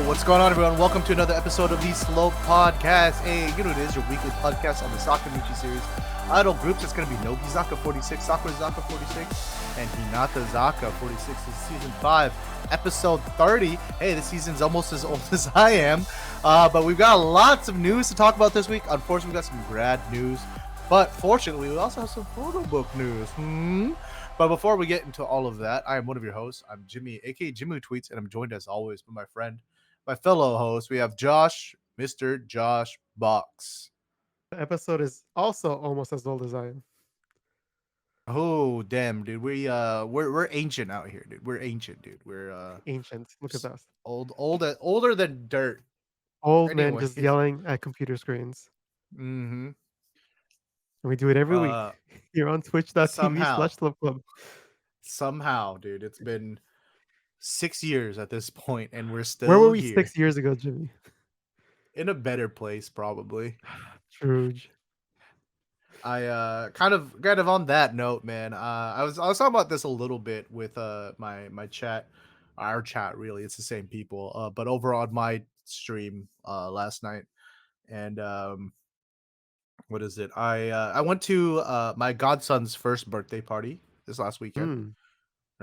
what's going on, everyone? Welcome to another episode of the Slow Podcast. Hey, you know what it is, your weekly podcast on the Sakamuchi series. Idol groups, it's going to be Nogizaka46, Sakurazaka46, and Hinatazaka46. This is season 5, episode 30. Hey, this season's almost as old as I am, but we've got lots of news to talk about this week. Unfortunately, we've got some grad news, but fortunately, we also have some Photobook news. But before we get into all of that, I am one of your hosts. I'm Jimmy, aka Jimmy Tweets, and I'm joined as always by my friend, my fellow host. We have Josh, Mr. Josh Box. The episode is also almost as old as I am. Oh damn, dude. We're ancient out here, dude. We're ancient, dude. We're Ancient. Look at us. older than dirt. Old men Anyway. just yelling at computer screens. Mm-hmm. And we do it every week Uh here on twitch.tv somehow. slash Love Club. Somehow, dude. It's been 6 years at this point, and we're Where were still we here. 6 years ago, Jimmy? In a better place, probably. Truge. I kind of on that note, man. I was talking about this a little bit with my chat, our chat really. It's the same people. But over on my stream last night, and what is it? I went to my godson's first birthday party this last weekend, Mm.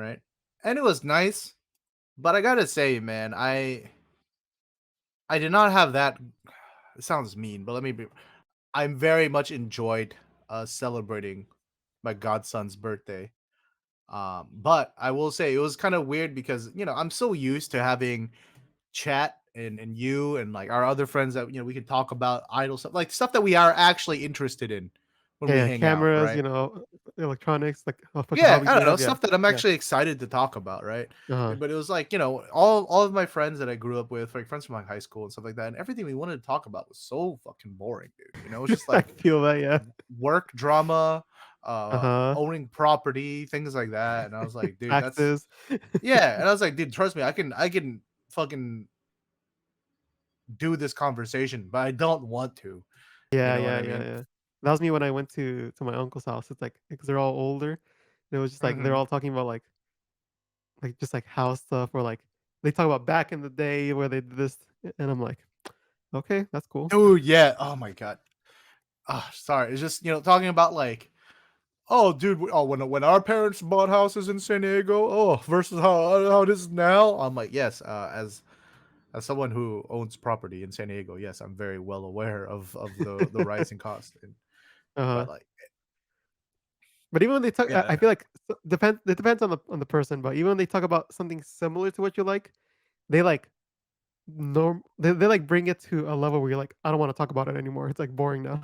right? And it was nice, but I gotta say, man, I did not have that. It sounds mean, but let me be. I'm very much enjoyed celebrating my godson's birthday. But I will say it was kind of weird because I'm so used to having chat and you and like our other friends that we could talk about idle stuff, like stuff that we are actually interested in when we Yeah, hang out, cameras, right? electronics, like a bunch of Yeah, hobbies I we don't know, have. Yeah. stuff that I'm Yeah. actually excited to talk about, right? Uh-huh. But it was like, all of my friends that I grew up with, like friends from like high school and stuff like that, and everything we wanted to talk about was so fucking boring, dude. It's just I like feel that, yeah. work drama, Uh-huh. owning property, things like that. And I was like, dude, that's Taxes. yeah. And I was like, dude, trust me, I can fucking do this conversation, but I don't want to. You Yeah, know what yeah, I yeah, mean? yeah. That was me when I went to my uncle's house. It's like, because they're all older. And it was just like they're Mm-hmm. all talking about like just like house stuff, or like they talk about back in the day where they did this, and I'm like, okay, that's cool. Dude, yeah. Oh my god. Oh, sorry. It's just talking about like, oh, dude. Oh, when our parents bought houses in San Diego, oh, versus how it is now. I'm like, yes. As someone who owns property in San Diego, yes, I'm very well aware of the rising cost. Uh-huh. But like, But even when they talk, I yeah, feel like it depends on the person. But even when they talk about something similar to what you like, they like they like bring it to a level where you're like, I don't want to talk about it anymore. It's like boring now.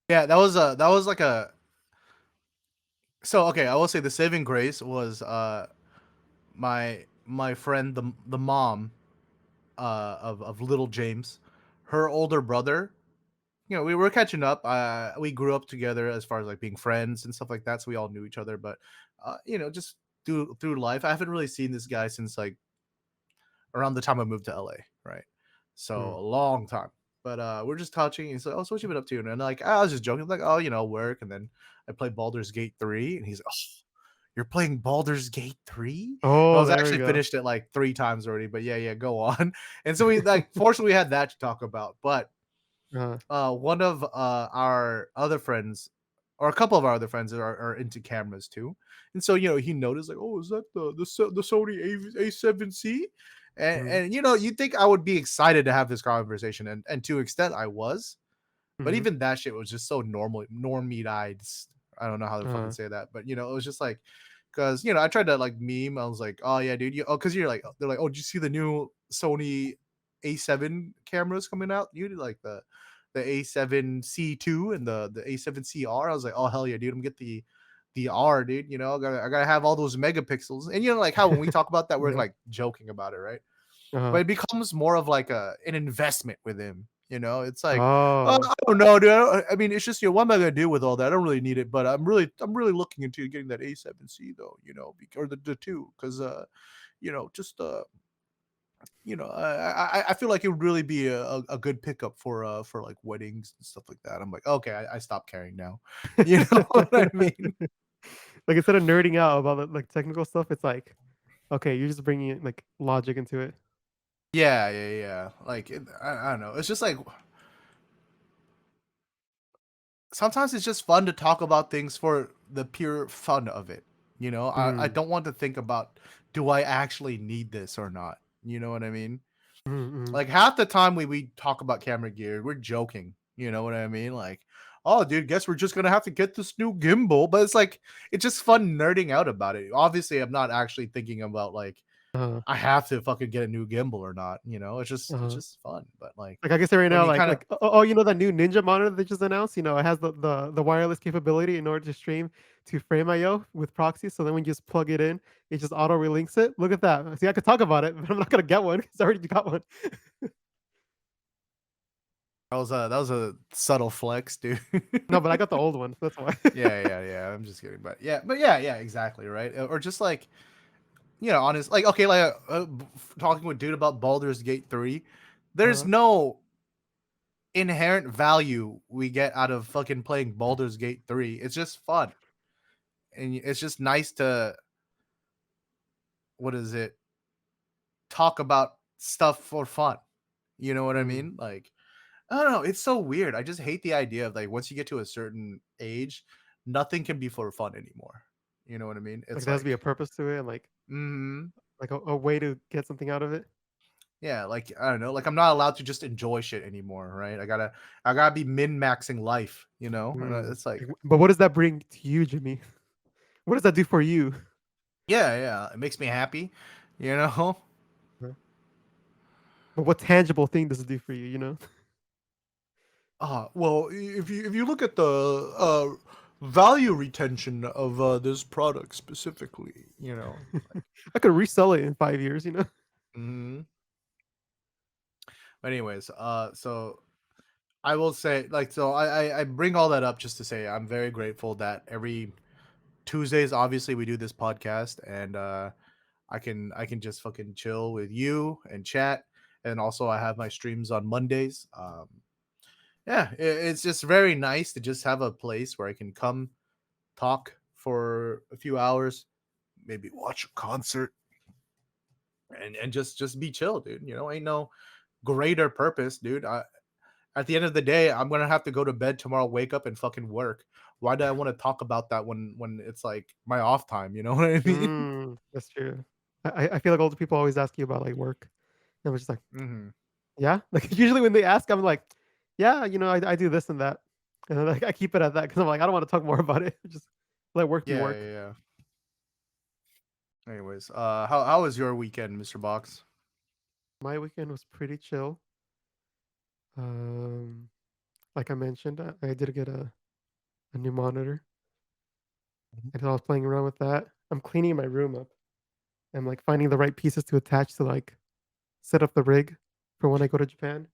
yeah, that was like a. So okay, I will say the saving grace was my friend, the mom of little James, her older brother. We were catching up. We grew up together as far as like being friends and stuff like that, so we all knew each other. But just through life, I haven't really seen this guy since like around the time I moved to LA, right? So Mm. a long time. But we're just touching. He's like, "Oh, so what you been up to?" And I'm like, I was just joking. I'm like, "Oh, work." And then I played Baldur's Gate 3, and he's like, "Oh, you're playing Baldur's Gate 3?" I Oh, was there we actually go. finished it like 3 times already. But yeah, yeah, go on. And so we like, fortunately, we had that to talk about. But Uh, one of our other friends, or a couple of our other friends, are into cameras too, and so he noticed like, oh, is that the Sony A7C? And mm-hmm. and you'd think I would be excited to have this conversation, and to an extent I was, but Mm-hmm. even that shit was just so normie eyed. I don't know how to fucking Uh, say that, but it was just like, because I tried to like meme. I was like, oh yeah, dude, because you're like, they're like, oh, did you see the new Sony A7 cameras coming out? You did like the A7C2 and the A7CR. I was like, oh hell yeah, dude, I'm gonna get the R, dude. I gotta have all those megapixels. And like how when we talk about that, we're yeah. like joking about it, right? Uh-huh. But it becomes more of like an investment with him. It's like, Oh. I don't know, dude. I mean, it's just what am I gonna do with all that? I don't really need it, but I'm really looking into getting that A7C though, or the two, because just I feel like it would really be a good pickup for like weddings and stuff like that. I'm like, okay, I stop caring now. You know what I mean? Like, instead of nerding out about like technical stuff, it's like, okay, you're just bringing like logic into it. Yeah. Like I don't know. It's just like sometimes it's just fun to talk about things for the pure fun of it. You know, I Mm, don't want to think about do I actually need this or not. You know what I mean? mm. Like half the time we talk about camera gear, we're joking. You know what I mean? Like, oh, dude, guess we're just gonna have to get this new gimbal. But it's like it's just fun nerding out about it. Obviously, I'm not actually thinking about like Uh, I have to fucking get a new gimbal or not. You know, it's uh. just fun. But like Like, I can say right when now, you kind of you know that new Ninja monitor they just announced? You know, it has the wireless capability in order to stream to Frame.io with proxy, so then when you just plug it in, it just auto relinks it. Look at that. See, I could talk about it, but I'm not gonna get one 'cause I already got one. that was a subtle flex, dude. No, but I got the old one, so that's why. Yeah. I'm just kidding, but yeah, exactly, right? Or just like you know, honest, like okay, like talking with dude about Baldur's Gate 3. There's Uh, no inherent value we get out of fucking playing Baldur's Gate 3. It's just fun, and it's just nice to what is it? Talk about stuff for fun. You know what I mm, mean? Like I don't know. It's so weird. I just hate the idea of like once you get to a certain age, nothing can be for fun anymore. You know what I mean? like, It's there has to be like, a purpose to it and, mm, like a way to get something out of it. yeah, like I don't know, like I'm not allowed to just enjoy shit anymore, right? I gotta be min maxing life, you know? And it's like, But what does that bring to you, Jimmy? What does that do for you? yeah, it makes me happy, you know. Uh, but what tangible thing does it do for you, you know? Well, if you look at the value retention of this product specifically, you know, like, I could resell it in 5 years, you know? mhm. But anyways, so I will say, like, so I bring all that up just to say I'm very grateful that every Tuesdays, obviously, we do this podcast, and I can just fucking chill with you and chat, and also I have my streams on Mondays. Yeah, it's just very nice to just have a place where I can come talk for a few hours, maybe watch a concert, and just be chill, dude. You know, ain't no greater purpose, dude. At the end of the day, I'm gonna have to go to bed tomorrow, wake up and fucking work. Why do I want to talk about that when it's like my off time? You know what I mean? That's true. I feel like older people always ask you about, like, work. And I'm just like, Hmm. "Yeah?" Like, usually when they ask, I'm like, "Yeah, you know, I do this and that." And then, like, I keep it at that because 'cause I'm like, "I don't wanna talk more about it." Just let work be Yeah, work. yeah, yeah. Anyways, how was your weekend, Mr. Box? My weekend was pretty chill. Um, like I mentioned, I did get a new monitor, Mhm. and I was playing around with that. I'm cleaning my room up. I'm, like, finding the right pieces to attach to, like, set up the rig for when I go to Japan.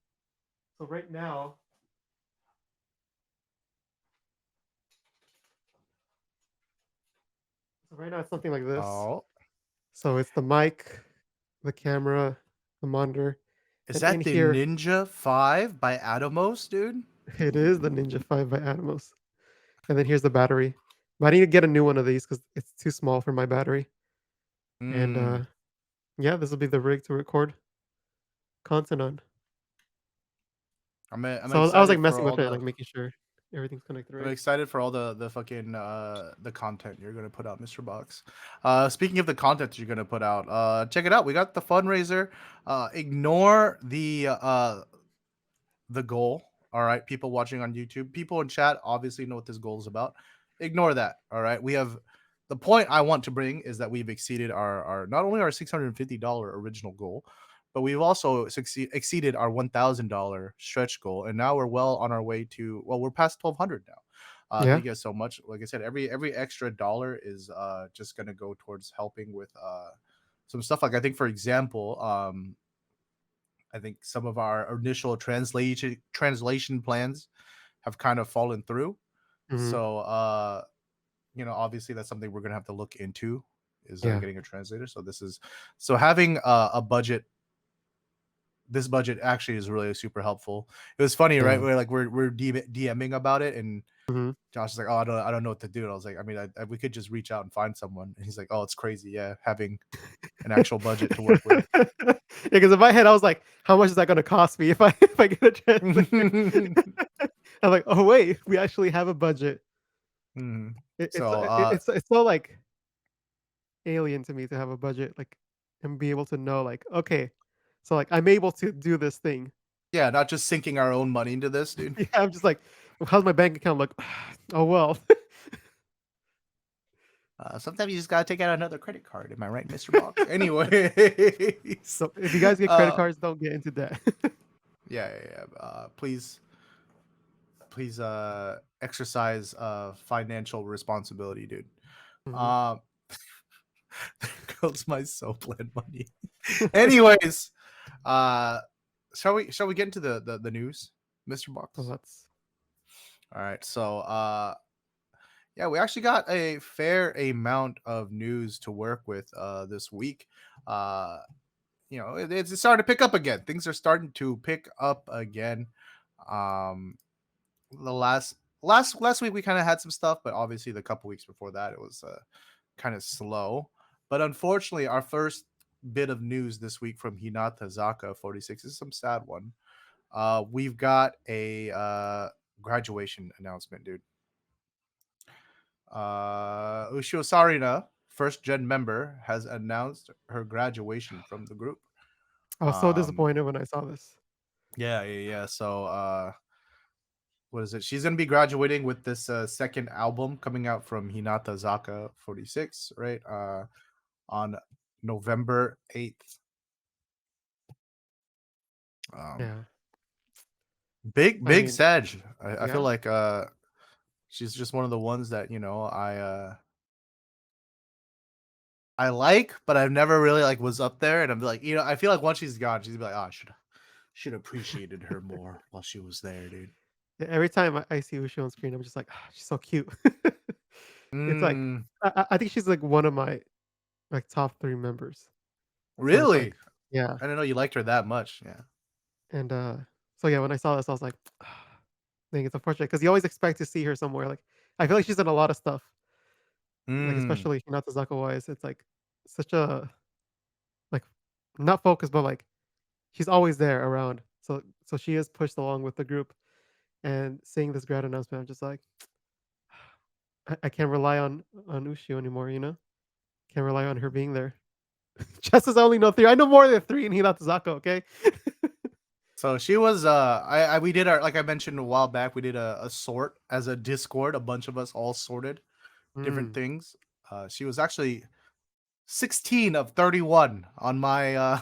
So right now it's something like this. Oh, So it's the mic, the camera, the monitor, is and in that the here Ninja 5 by Atomos, dude? it is the Ninja 5 by Atomos. And then here's the battery. But I need to get a new one of these because it's too small for my battery. And Mm. yeah, this will be the rig to record content on. I'm So I was like excited for messing all with it, the like making sure everything's connected I'm right. excited for all the fucking the content you're gonna put out, Mr. Box. Speaking of the content you're gonna put out, check it out. We got the fundraiser. Ignore the goal. All right, people watching on YouTube, people in chat obviously know what this goal is about. Ignore that. All right, we have the point I want to bring is that we've exceeded our not only our $650 original goal, but we've also exceeded our $1,000 stretch goal, and now we're well on our way to we're past 1,200 now. Yeah. Thank you guys so much. Like I said, every extra dollar is just gonna go towards helping with some stuff. Like I think, for example, I think some of our initial translation plans have kind of fallen through. Hmm. So you know, obviously that's something we're gonna have to look into is Yeah. getting a translator. So this is so having a budget. This budget actually is really super helpful. It was funny, right? Yeah. We're DMing about it, and Mhm. Josh is like, oh, I don't know what to do. And I was like, I mean, we could just reach out and find someone. And he's like, oh, it's crazy, yeah, having an actual budget to work with. Yeah, because in my head, I was like, "How much is that gonna cost me if I if I get a translator?" I'm like, "Oh, wait, we actually have a budget." Mhm. It it's So, it's so, like, alien to me to have a budget, like, and be able to know, like, "Okay, so, like, I'm able to do this thing." yeah, not just sinking our own money into this, dude. Yeah, I'm just like, "Well, how's my bank account look?" "Oh, well." Sometimes you just gotta take out another credit card. Am I right, Mr. Box? Anyways, So, if you guys get credit uh, cards, don't get into debt. yeah. Please, exercise financial responsibility, dude. Mhm. Um, there goes my Soapland money. Anyways, uh, shall we get into the news, Mr. So Box? that's All right, so yeah, we actually got a fair amount of news to work with this week. Uh, it's starting to pick up again. Things are starting to pick up again. Um, the last week we kind of had some stuff, but obviously the couple weeks before that it was kind of slow. But unfortunately, our first bit of news this week from Hinata Zaka 46 is some sad one. We've got a graduation announcement, dude. Ushio Sarina, first gen member, has announced her graduation from the group. I was so Um, disappointed when I saw this. yeah. So, what is it? She's gonna be graduating with this second album coming out from Hinata Zaka 46, right? On November 8th. Um, Yeah. I big mean, Sag. I feel yeah. like she's just one of the ones that I like, but I've never really like was up there, and I'm like, I feel like once she's gone, she's gonna be like, oh, I should have appreciated her more while she was there, dude. Yeah, every time I see Ushi on screen, I'm just like, "Ah, she's so cute." It's like Mm, I think she's, like, one of my, like, top 3 members. So it's really? like yeah, I didn't know you liked her that much. Yeah. and, so yeah, when I saw this, I was like, "Dang, it's unfortunate because you always expect to see her somewhere." Like, I feel like she's in a lot of stuff, like, Mm. especially Hinata Zaka-wise, it's, like, such a like, not focused, but, like, she's always there around. So she is pushed along with the group, and seeing this grad announcement, I'm just like, I can't rely on Ushio anymore, you know? Can't rely on her being there. Just as I only know 3. I know more than 3 in Hinata Zaka, okay? So she was I we did our, like I mentioned a while back, we did a sort as a Discord, a bunch of us all sorted different Mm. things. She was actually 16 of 31 on my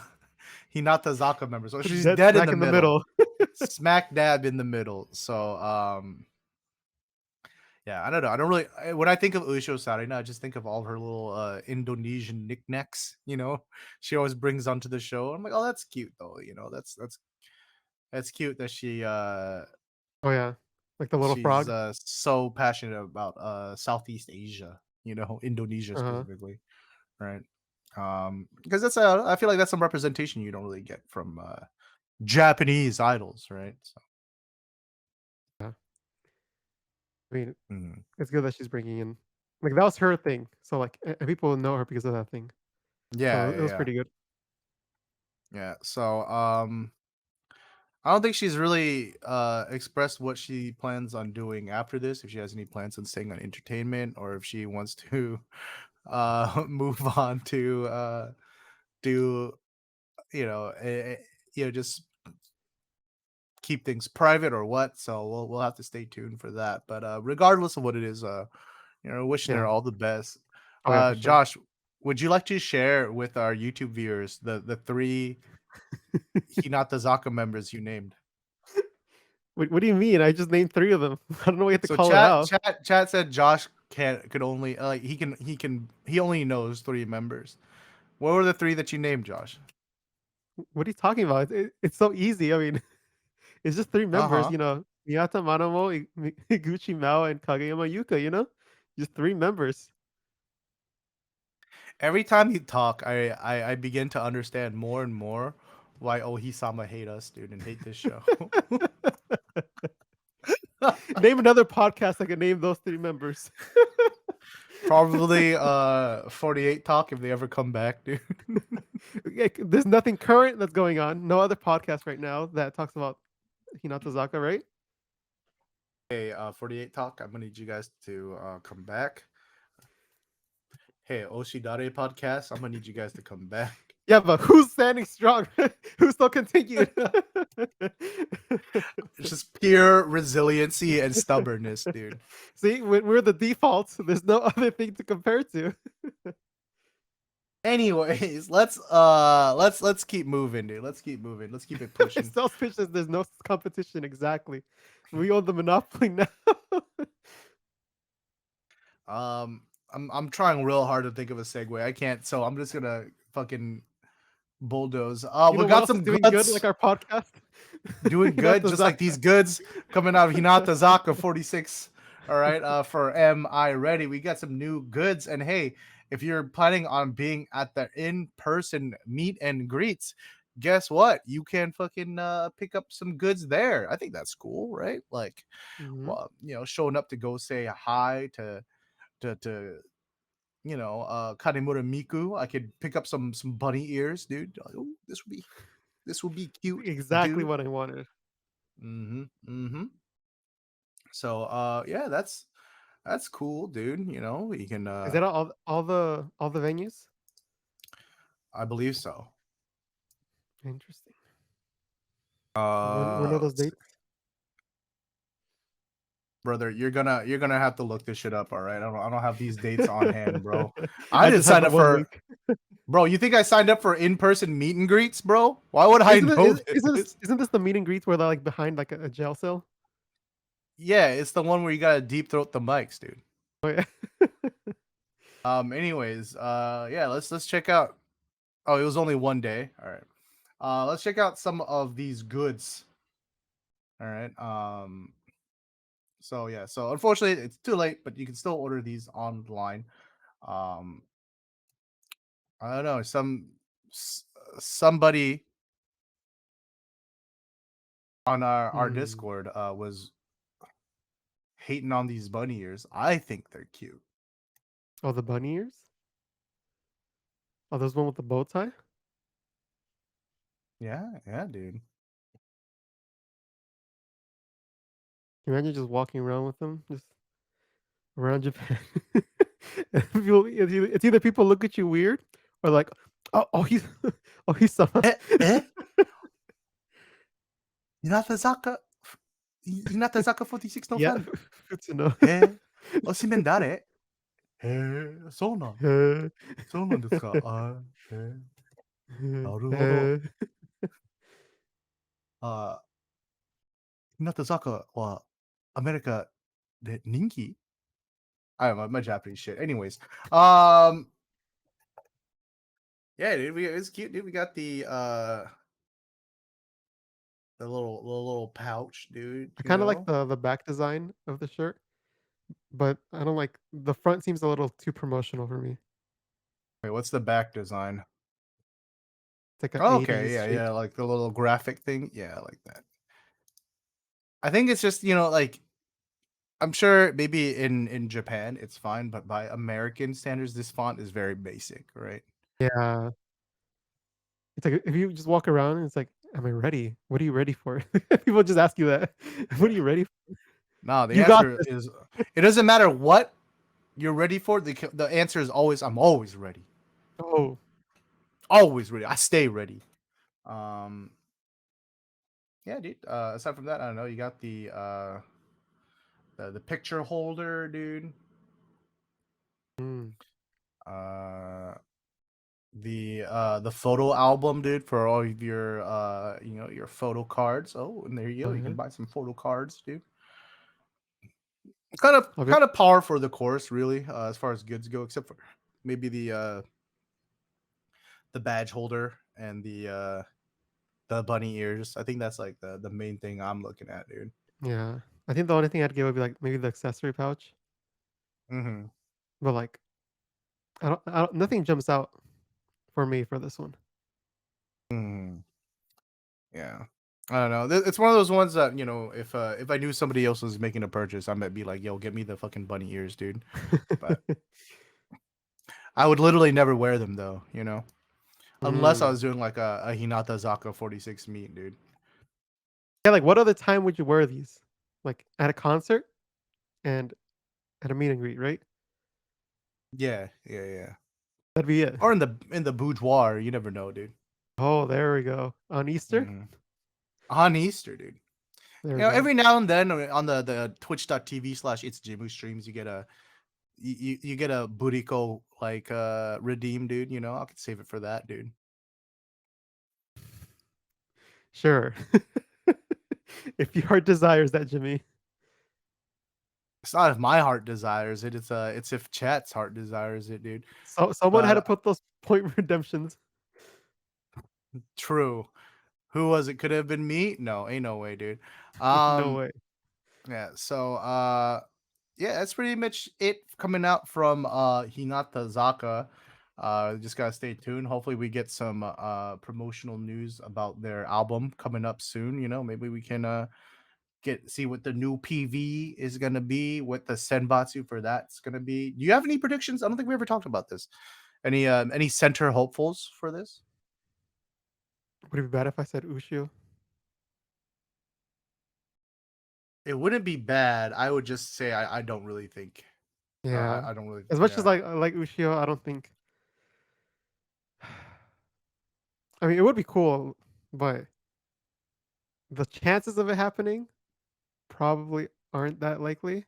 Hinata Zaka member. So she's Dead dead in smack the in the middle. middle. Smack dab in the middle. So yeah, I don't know. I don't really when I think of Ushio Sarina, I just think of all her little Indonesian knickknacks, she always brings onto the show. I'm like, "Oh, that's cute though." That's cute that Oh, yeah. Like the little she's frog. so passionate about Southeast Asia, Indonesia Uh-huh. specifically, right? Because I feel like that's some representation you don't really get from Japanese idols, right? So, Yeah. I mean, mhm. it's good that she's bringing in like, that was her thing. So, like, and people know her because of that thing. Yeah, So it yeah, was yeah, pretty good. yeah. So, I don't think she's really expressed what she plans on doing after this. If she has any plans on staying on entertainment, or if she wants to move on to do just keep things private or what. So we'll have to stay tuned for that. But regardless of what it is, wishing her Yeah. all the best. Oh, yeah, for sure. Josh, would you like to share with our YouTube viewers the three Hinata Zaka members you named? What do you mean? I just named 3 of them. I don't know why you have to So call it out. chat said Josh could only he only knows three members. What were the three that you named, Josh? What are you talking about? It's so easy. I mean, it's just 3 Uh members, huh. you know, Miyata Manamo, Higuchi Mao, and Kageyama Yuka, you know? Just 3 members. Every time you talk, I begin to understand more and more why Ohisama hate us, dude, and hate this show. Name another podcast that can name those 3 members. Probably 48 Talk if they ever come back, dude. There's nothing current that's going on. No other podcast right now that talks about Hinata, right? Hey, 48 Talk, I'm gonna need you guys to come back. Hey, Oshidare podcast, I'm gonna need you guys to come back. Yeah, but who's standing strong? Who still continued? It's just pure resiliency and stubbornness, dude. See, we're the default. There's no other thing to compare to. Anyways, let's keep moving, dude. Let's keep moving. Let's keep it pushing. Self-pitches, there's no competition. Exactly. We own the monopoly now. I'm trying real hard to think of a segue. I can't, so I'm just gonna fucking bulldoze. You We know what got else is some doing good, goods. like our podcast? Doing good, just like these goods coming out of Hinata46. All right, for Am I Ready? We got some new goods, and hey, if you're planning on being at the in-person meet and greets, guess what? You can fucking pick up some goods there. I think that's cool, right? Like, Mhm. well, showing up to go say hi to Kanemura Miku. I could pick up some bunny ears, dude. Ooh, this would be cute, Exactly dude. what I wanted. Mm-hmm. So yeah, that's cool, dude. You can Is that all the venues? I believe so. Interesting. When are those Let's see. dates? Brother, you're gonna have to look this shit up, all right? I don't have these dates on hand, bro. I I didn't just have sign the up one for link. bro. You think I signed up for in-person meet and greets, bro? Why would I Isn't it? know Isn't this, this? isn't this the meet and greets where they're like behind like a jail cell? Yeah, it's the one where you gotta deep throat the mics, dude. Oh yeah. Anyways, yeah, let's check out. Oh, it was only one day. All right. Let's check out some of these goods. All right. So yeah, so unfortunately it's too late, but you can still order these online. Um, I don't know, somebody on our Hmm. Discord was hating on these bunny ears. I think they're cute. Oh, the bunny ears. Oh, there's one with the bow tie. Yeah, yeah, dude. Imagine just walking around with them, just around Japan. It's either people look at you weird, or like, oh he's oh he's someone. Eh? Hinata Zaka 46 のフ Yeah, ァンド。good to know. へえ、推しメン誰？へえ、そうなんですか。へえ、なるほど。あ日向坂はアメリカで人気？ I don't know my Japanese shit. Anyways, yeah, dude, it's cute, dude. We got the little pouch, dude. I kind of like the back design of the shirt, but I don't like the front. Seems a little too promotional for me. Wait, what's the back design? It's like a Oh, okay, 80s yeah, shape. yeah, like the little graphic thing. Yeah, I like that. I think it's just like I'm sure maybe in Japan it's fine, but by American standards, this font is very basic, right? Yeah, it's like if you just walk around and it's like, "Am I ready? What are you ready for?" People just ask you that. "What are you ready for? No, the You got answer this." is it doesn't matter what you're ready for. The answer is always I'm always ready. Oh, Always ready. I stay ready. Um, yeah, dude. Aside from that, I don't know. You got the picture holder, dude. mm, Uh, the photo album, dude, for all of your your photo cards. Oh, and there you go. oh You can yeah. buy some photo cards, dude. Kind of I'll be kind of par for the course, really, as far as goods go, except for maybe the badge holder and the bunny ears. I think that's like the main thing I'm looking at, dude. Yeah. I think the only thing I'd get would be like maybe the accessory pouch, Mm-hmm. but like I don't nothing jumps out for me for this one. Mm-hmm. Yeah. I don't know. It's one of those ones that if I knew somebody else was making a purchase, I might be like, "Yo, get me the fucking bunny ears, dude." But I would literally never wear them though, unless I Mm. was doing like a Hinata Zaka 46 meet, dude. Yeah, like what other time would you wear these? Like at a concert and at a meet and greet, right? Yeah, yeah, yeah. That'd be it. Or in the boudoir, you never know, dude. Oh, there we go. On Easter? hmm On Easter, dude. There we go. Every now and then on the twitch.tv/it's Jimu streams, you get a buriko like redeem, dude. I could save it for that, dude. Sure. If your heart desires that, Jimmy. It's not if my heart desires it. It's if chat's heart desires it, dude. So someone had to But put those point redemptions. true. Who was it? Could it have been me? No, ain't no way, dude. No Um, way. yeah. So, yeah, that's pretty much it coming out from Hinata Zaka. Just gotta stay tuned. Hopefully, we get some promotional news about their album coming up soon. Maybe we can see what the new PV is gonna be, what the Senbatsu for that's gonna be. Do you have any predictions? I don't think we ever talked about this. Any center hopefuls for this? Would it be bad if I said Ushio? It wouldn't be bad. I would just say I don't really think. Yeah. I don't really. As much as Yeah. I like Ushio, I don't think. I mean, it would be cool, but the chances of it happening probably aren't that likely.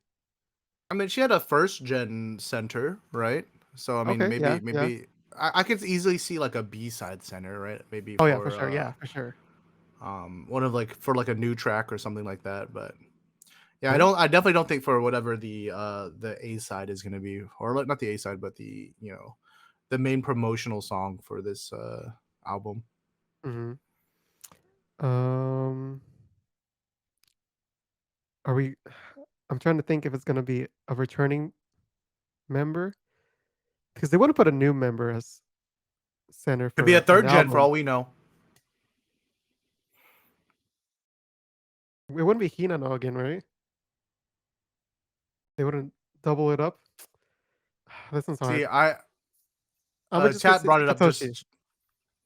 I mean, she had a first gen center, right? So I mean, Okay. Yeah. Yeah. maybe I could easily see like a B side center, right? Maybe Oh yeah, for for sure. Yeah, for sure. one of like for like a new track or something like that. But yeah, Mhm. I definitely don't think for whatever the A side is gonna be, or like not the A side, but the main promotional song for this album. Mhm. Um, are we? I'm trying to think if it's gonna be a returning member because they want to put a new member as center Could be a for the third gen for album. all we know. It wouldn't be Hinano again, right? They wouldn't double it up. This one's See, hard. I I'm gonna just chat say brought it up Satoshi. just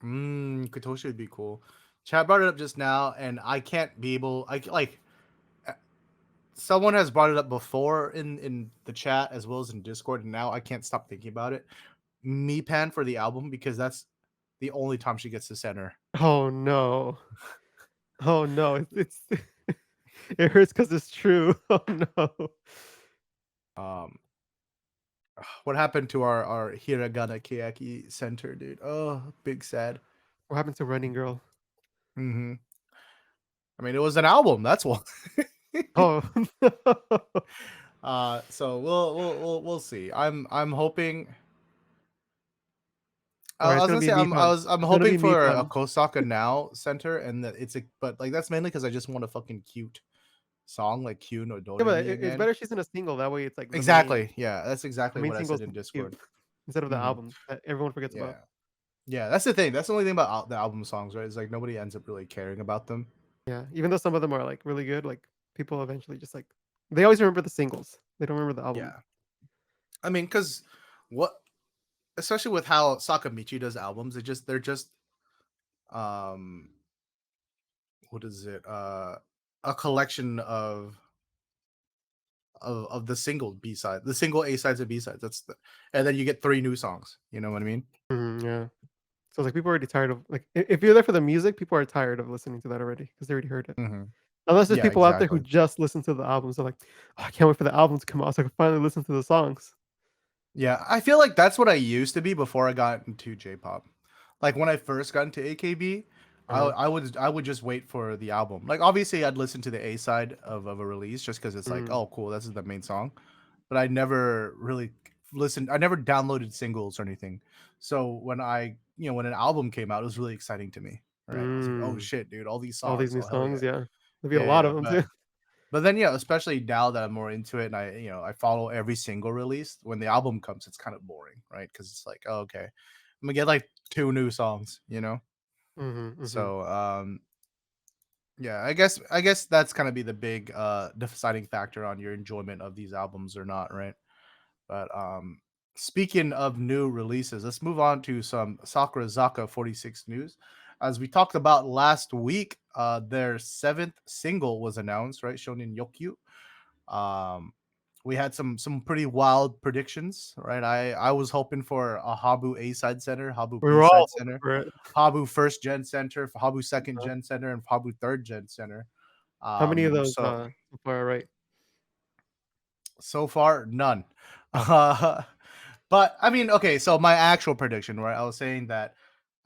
Kotoshi would be cool. Chat brought it up just now, and I can't be able. Uh, someone has brought it up before in the chat as well as in Discord, and now I can't stop thinking about it. Me Pan for the album because that's the only time she gets to center. Oh no. Oh no. It's it hurts because it's true. Oh no. Um, what happened to our Hiragana Keyaki center, dude? Oh, big sad. What happened to Running Girl? hmm I mean, it was an album. That's why. Oh no. So we'll see. I'm hoping. All I right, it's was gonna gonna be say me pun. I'm It's gonna hoping be me for a pun. Kosaka Now center, and that but like that's mainly because I just want a fucking cute song like Q no Yeah, but Doremi it's again. better she's in a single. That way, it's like Exactly. Yeah, that's the exactly main what I single said is in cute Discord. instead of the hmm album that everyone forgets about. Yeah, yeah. That's the thing. That's the only thing about the album songs, right? It's like nobody ends up really caring about them. Yeah, even though some of them are like really good, like people eventually just like they always remember the singles. They don't remember the album. Yeah, I mean, because what, especially with how Sakamichi does albums, they're just um, what is it? A collection of the single B side, the single A sides and B sides. And then you get three new songs. You know what I mean? Yeah. So like people are already tired of like if you're there for the music, people are tired of listening to that already because they already heard it. hmm Unless there's Yeah, people out there who exactly. just listen to the albums, they're like, oh, I can't wait for the album to come out so I can finally listen to the songs. Yeah, I feel like that's what I used to be before I got into J-pop. Like when I first got into AKB, Uh-huh. I would just wait for the album. Like obviously I'd listen to the A side of a release just because it's like, Mm, oh cool, this is the main song. But I never really listened. I never downloaded singles or anything. So when an album came out, it was really exciting to me. Right? I was like, oh mm. shit, dude, all these All these songs. new Oh hell songs, yeah, yeah. There'll be a yeah, lot yeah. of them too. But then yeah, especially now that I'm more into it and I follow every single release, when the album comes, it's kind of boring, right? Because it's like, oh, okay, I'm gonna get like two new songs. Hmm. Hmm. So Yeah, I guess that's kind of be the big deciding factor on your enjoyment of these albums or not, right? But speaking of new releases, let's move on to some Sakura Zaka 46 news. As we talked about last week, their seventh single was announced, right? Shonen Yokyu. Um, we had some pretty wild predictions, right? I was hoping for a Habu A side center, Habu We B were all side hoping center, for it. Habu first gen center, Habu second Uh, gen center, and Habu third gen center. how many of those So so far are right? so far none. Oh, Uh, but I mean, okay. So my actual prediction, right? I was saying that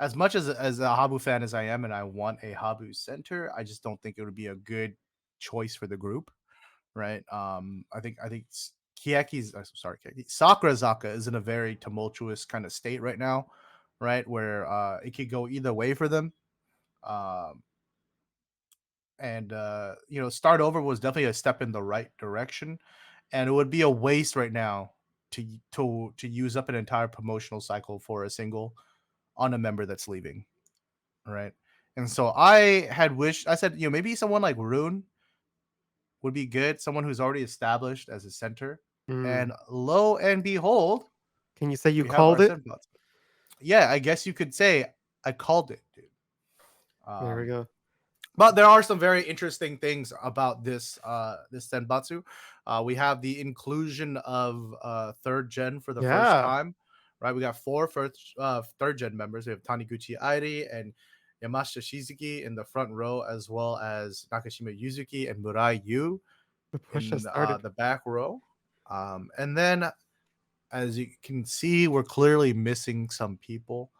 as much as a Habu fan as I am, and I want a Habu center, I just don't think it would be a good choice for the group, right? I think Kiyaki's sorry, Kiyaki, Sakurazaka is in a very tumultuous kind of state right now, right? Where it could go either way for them. Um, and start over was definitely a step in the right direction, and it would be a waste right now to use up an entire promotional cycle for a single on a member that's leaving, right? And so I had wished, I said, maybe someone like Rune would be good, someone who's already established as a center. And mm. lo and behold, Can you say you we have called our it? center. Yeah, I guess you could say I called it, dude. There we um go. but there are some very interesting things about this Senbatsu. We have the inclusion of third gen for the first Yeah, time, right? We got third gen members. We have Taniguchi Airi and Yamashita Shizuki in the front row, as well as Nakashima Yuzuki and Murai Yu the push has in started. the back row. And then, as you can see, we're clearly missing some people.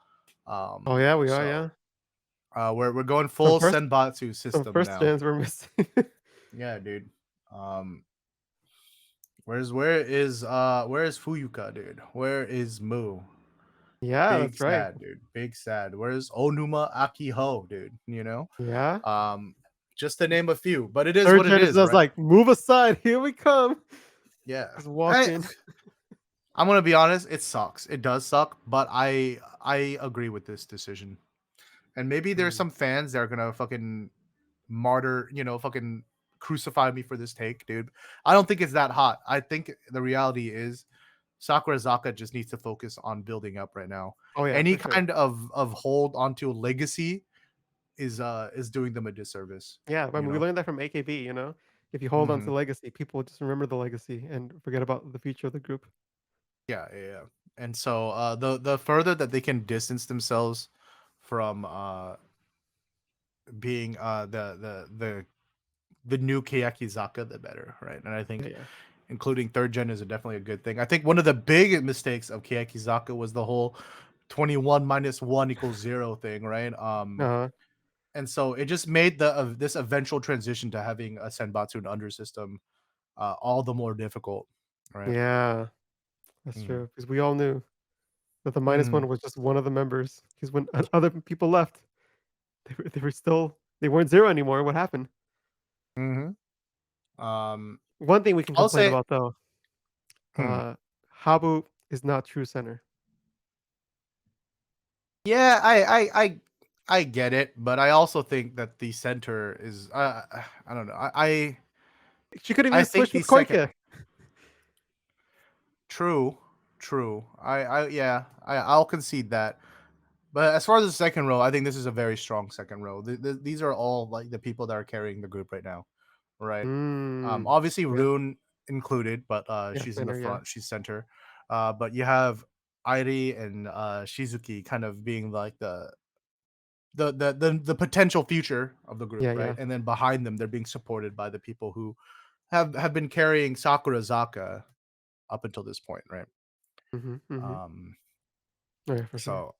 Oh yeah, we are. So Yeah, we're going some full first Senbatsu some system first now. gens were missing. Yeah, dude. Um, where is Fuyuka, dude? Where is Mu? Yeah, Big that's right. sad, dude. Big sad. Where's Onuma Akiho, dude? Yeah, Um, just to name a few, but it is third what it gen is is, just right? like move aside. Here we come. Yeah. Just walk in. I'm gonna be honest. It sucks. It does suck, but I agree with this decision. And maybe there's Mm. some fans that are gonna fucking martyr, fucking crucify me for this take, dude. I don't think it's that hot. I think the reality is Sakurazaka just needs to focus on building up right now. Oh yeah, Any for sure. kind of hold onto a legacy is doing them a disservice, Yeah, I you mean, we know? learned that from AKB. If you hold on to Hmm. legacy, people will just remember the legacy and forget about the future of the group. Yeah, yeah, yeah. And so the further that they can distance themselves from being the new Keyakizaka, the better, right? And I Yeah, think yeah. including third gen is definitely a good thing. I think one of the big mistakes of Keyakizaka was the whole 21 minus 1 equals 0 thing, right? Uh-huh. And so it just made the this eventual transition to having a Senbatsu and under system all the more difficult, right? Yeah, that's Mm-hmm. true. Because we all knew that the minus Mm-hmm. one was just one of the members. Because when other people left, they were still they weren't zero anymore. What happened? Mm-hmm. Um, One thing we can I'll complain say, about though, hmm. uh, Habu is not true center. Yeah, I get it, but I also think that the center is I don't know. She could have I even think switched the with second. Koike. True, true. I'll concede that. But as far as the second row, I think this is a very strong second row. These are all like the people that are carrying the group right now, right? Mm. Obviously Yeah, Rune included, but yeah, she's in the center. Yeah. front, she's center. But you have Airi and Shizuki kind of being like the potential future of the group, Yeah, right? yeah. And then behind them, they're being supported by the people who have been carrying Sakurazaka up until this point, right? Mhm, mhm. Um, Oh, yeah, for sure. so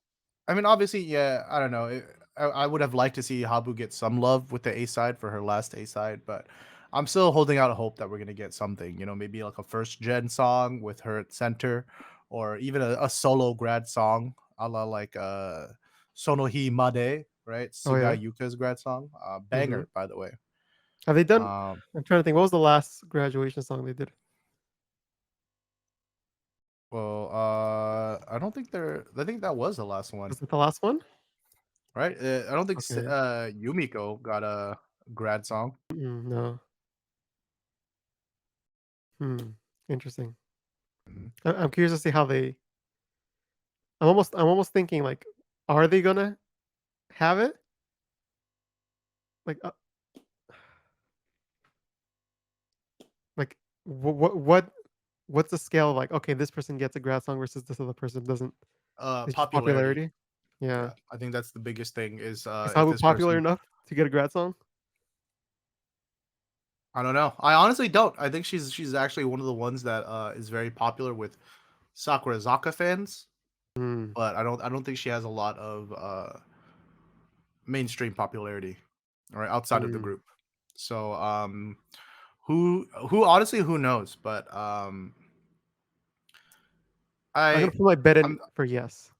I mean, obviously, yeah, I don't know. I would have liked to see Habu get some love with the A side for her last A side, but I'm still holding out hope that we're gonna get something. Maybe like a first gen song with her at center, or even a solo grad song, a la like Sonohi Made, right? Oh, Suga yeah? Yuka's grad song, Mhm. banger by the way. Have they done Um, I'm trying to think, what was the last graduation song they did? well, I don't think they're. I think that was the last one, Was it the last one? right? I don't think Okay. Yumiko got a. grad song. No. Hmm. Interesting. Mhm. I'm curious to see how they. I'm almost thinking like, are they gonna have it? Like, like what's the scale of like? Okay, this person gets a grad song versus this other person doesn't. It's just Popularity. popularity. Yeah. Yeah, I think that's the biggest thing is Is if Habu this popular person. enough to get a grad song? I don't know. I honestly don't. I think she's actually one of the ones that is very popular with Sakurazaka fans, Hmm. but I don't think she has a lot of mainstream popularity, right, outside of the Hmm. group. So who honestly who knows? But I'm I gonna put my bet in I'm for yes.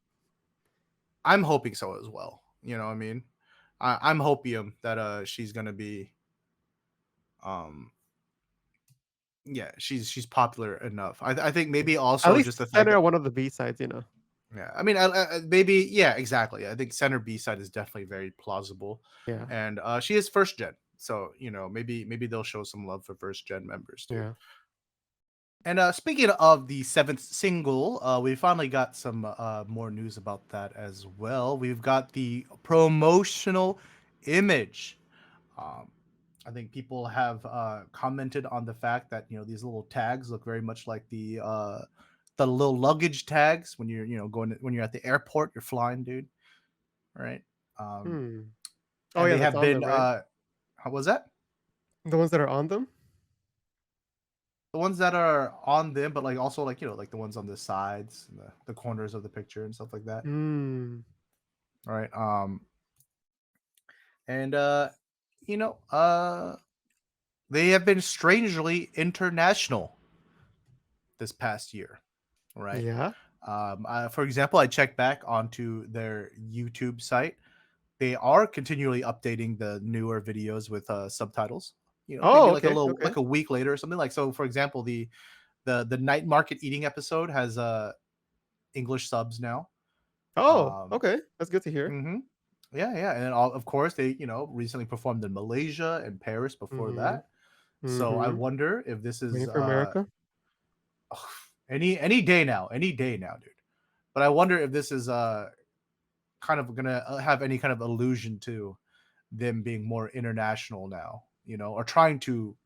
I'm hoping so as well. You know what I mean? I'm hoping that she's gonna be um yeah, she's popular enough. I think maybe At also just the least fact center that one of the B sides, you know. yeah, I mean maybe yeah, exactly. I think center B side is definitely very plausible, Yeah. and she is first gen, so you know maybe they'll show some love for first gen members too. Yeah. And speaking of the seventh single, we finally got some more news about that as well. We've got the promotional image. Um, I think people have commented on the fact that you know these little tags look very much like the little luggage tags when you're going when you're at the airport, you're flying, dude. Right? Um, Hmm. Oh and yeah, they that's have on been them, right? how was that? The ones that are on them. The ones that are on them, but like also like like the ones on the sides, and the corners of the picture and stuff like that. Hmm. All right. And you know, they have been strangely international this past year, right? Yeah. For example, I checked back onto their YouTube site. They are continually updating the newer videos with subtitles. You know, maybe Oh, like a okay. little Okay. like a week later or something. Like so, for example, the night market eating episode has English subs now. Oh, Um, okay. That's good to hear. hmm Yeah, yeah, and then of course they recently performed in Malaysia and Paris before Mm-hmm. that. So I Mm-hmm. wonder if this is Waiting for America. any day now, dude. But I wonder if this is kind of gonna have any kind of allusion to them being more international now, or trying to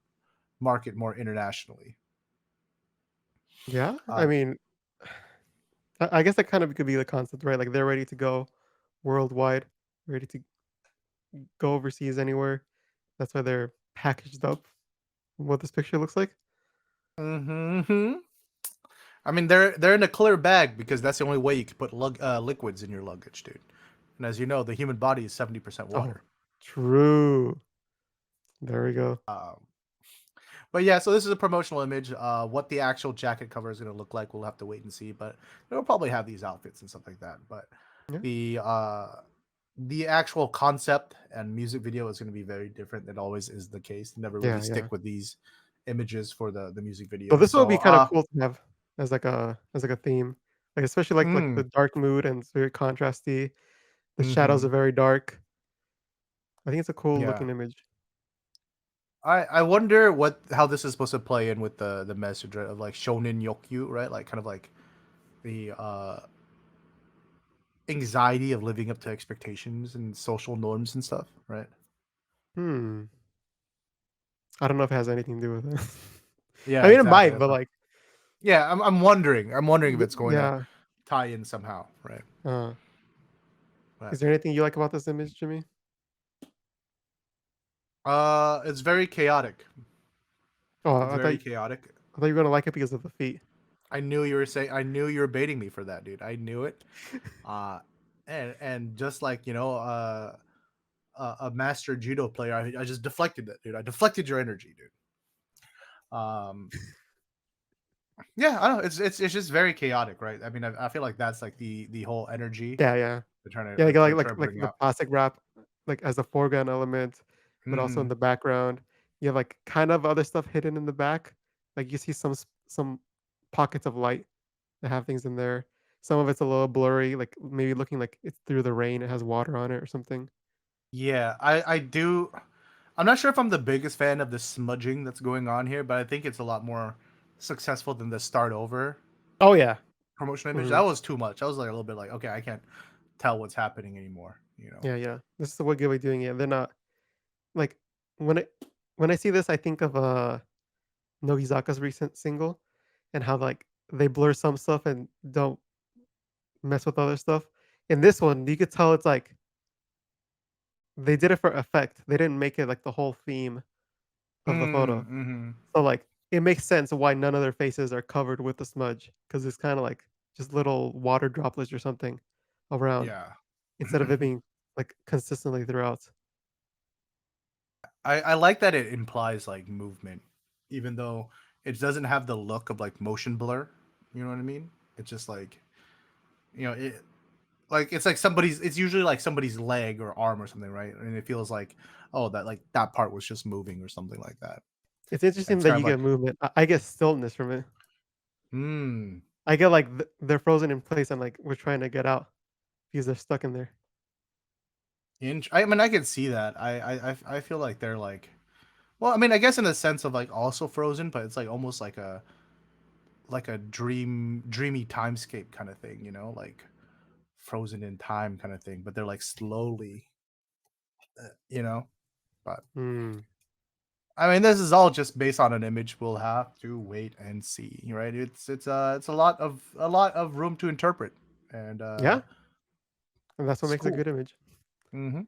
market more internationally. Yeah. I Uh, mean, I guess that kind of could be the concept, right? Like they're ready to go worldwide, ready to go overseas anywhere. That's why they're packaged up. What this picture looks like. hmm I mean, they're in a clear bag because that's the only way you can put liquids in your luggage, dude. And as you know, the human body is 70% Oh, water. true. There we go. Um, but yeah, so this is a promotional image. What the actual jacket cover is going to look like, we'll have to wait and see. But they'll probably have these outfits and stuff like that. But Yeah. the uh, the actual concept and music video is going to be very different than always is the case. They never really Yeah. Yeah. stick with these images for the music So video. this would So be kind of cool to have as like a theme, like especially like mm, the dark mood and it's very contrasty. The shadows are hmm very dark. I think it's a cool yeah. looking image. I wonder how this is supposed to play in with the message, right, of like shonen yokyu, right? Like kind of like the anxiety of living up to expectations and social norms and stuff, right? Hmm. I don't know if it has anything to do with it. I Yeah, mean, it exactly. might, That's but what, like, yeah, I'm wondering. I'm wondering if it's going to yeah. tie in somehow, right? Uh, But is there anything you like about this image, Jimmy? it's very chaotic. Oh, It's very chaotic. I thought you were gonna like it because of the feet. I knew you were baiting me for that, dude. I knew it. Uh and just like, a master judo player, I just deflected it, dude. I deflected your energy, dude. Um yeah, I don't know. It's just very chaotic, right? I mean, I feel like that's like the whole energy Yeah, yeah, they're trying to yeah. You got trying to like bring the out. plastic wrap, like as a foreground element, but also in Mhm. the background. You have like kind of other stuff hidden in the back. Like you see some pockets of light that have things in there. Some of it's a little blurry, like maybe looking like it's through the rain. It has water on it or something. Yeah, I do. I'm not sure if I'm the biggest fan of the smudging that's going on here, but I think it's a lot more successful than the start over Oh yeah. promotion image. That Mhm. was too much. I was like a little bit like, okay, I can't tell what's happening anymore. You know. Yeah, yeah. This is the good way doing it. They're not like when it when I see this, I think of Nogizaka's recent single and how like they blur some stuff and don't mess with other stuff. In this one, you could tell it's like they did it for effect. They didn't make it like the whole theme of the photo. Mm-hmm. So like it makes sense why none of their faces are covered with the smudge because it's kind of like just little water droplets or something around Yeah. instead of it being like consistently throughout. I like that it implies like movement, even though it doesn't have the look of like motion blur. You know what I mean? It's just like it like it's like somebody's. It's usually like somebody's leg or arm or something, right? And it feels like that like that part was just moving or something like that. It's And interesting it's that kind you of like, get movement. I get stillness from it. hmm. I get like they're frozen in place and like we're trying to get out because they're stuck in there. I mean, I can see that. I feel like they're like, well, I mean, I guess in a sense of like also frozen, but it's like almost like a dreamy timescape kind of thing, like frozen in time kind of thing. But they're like slowly, you know. But Hmm. I mean, this is all just based on an image. We'll have to wait and see, right? It's a lot of room to interpret, and Yeah, and that's what it's makes a cool. good image. Hmm.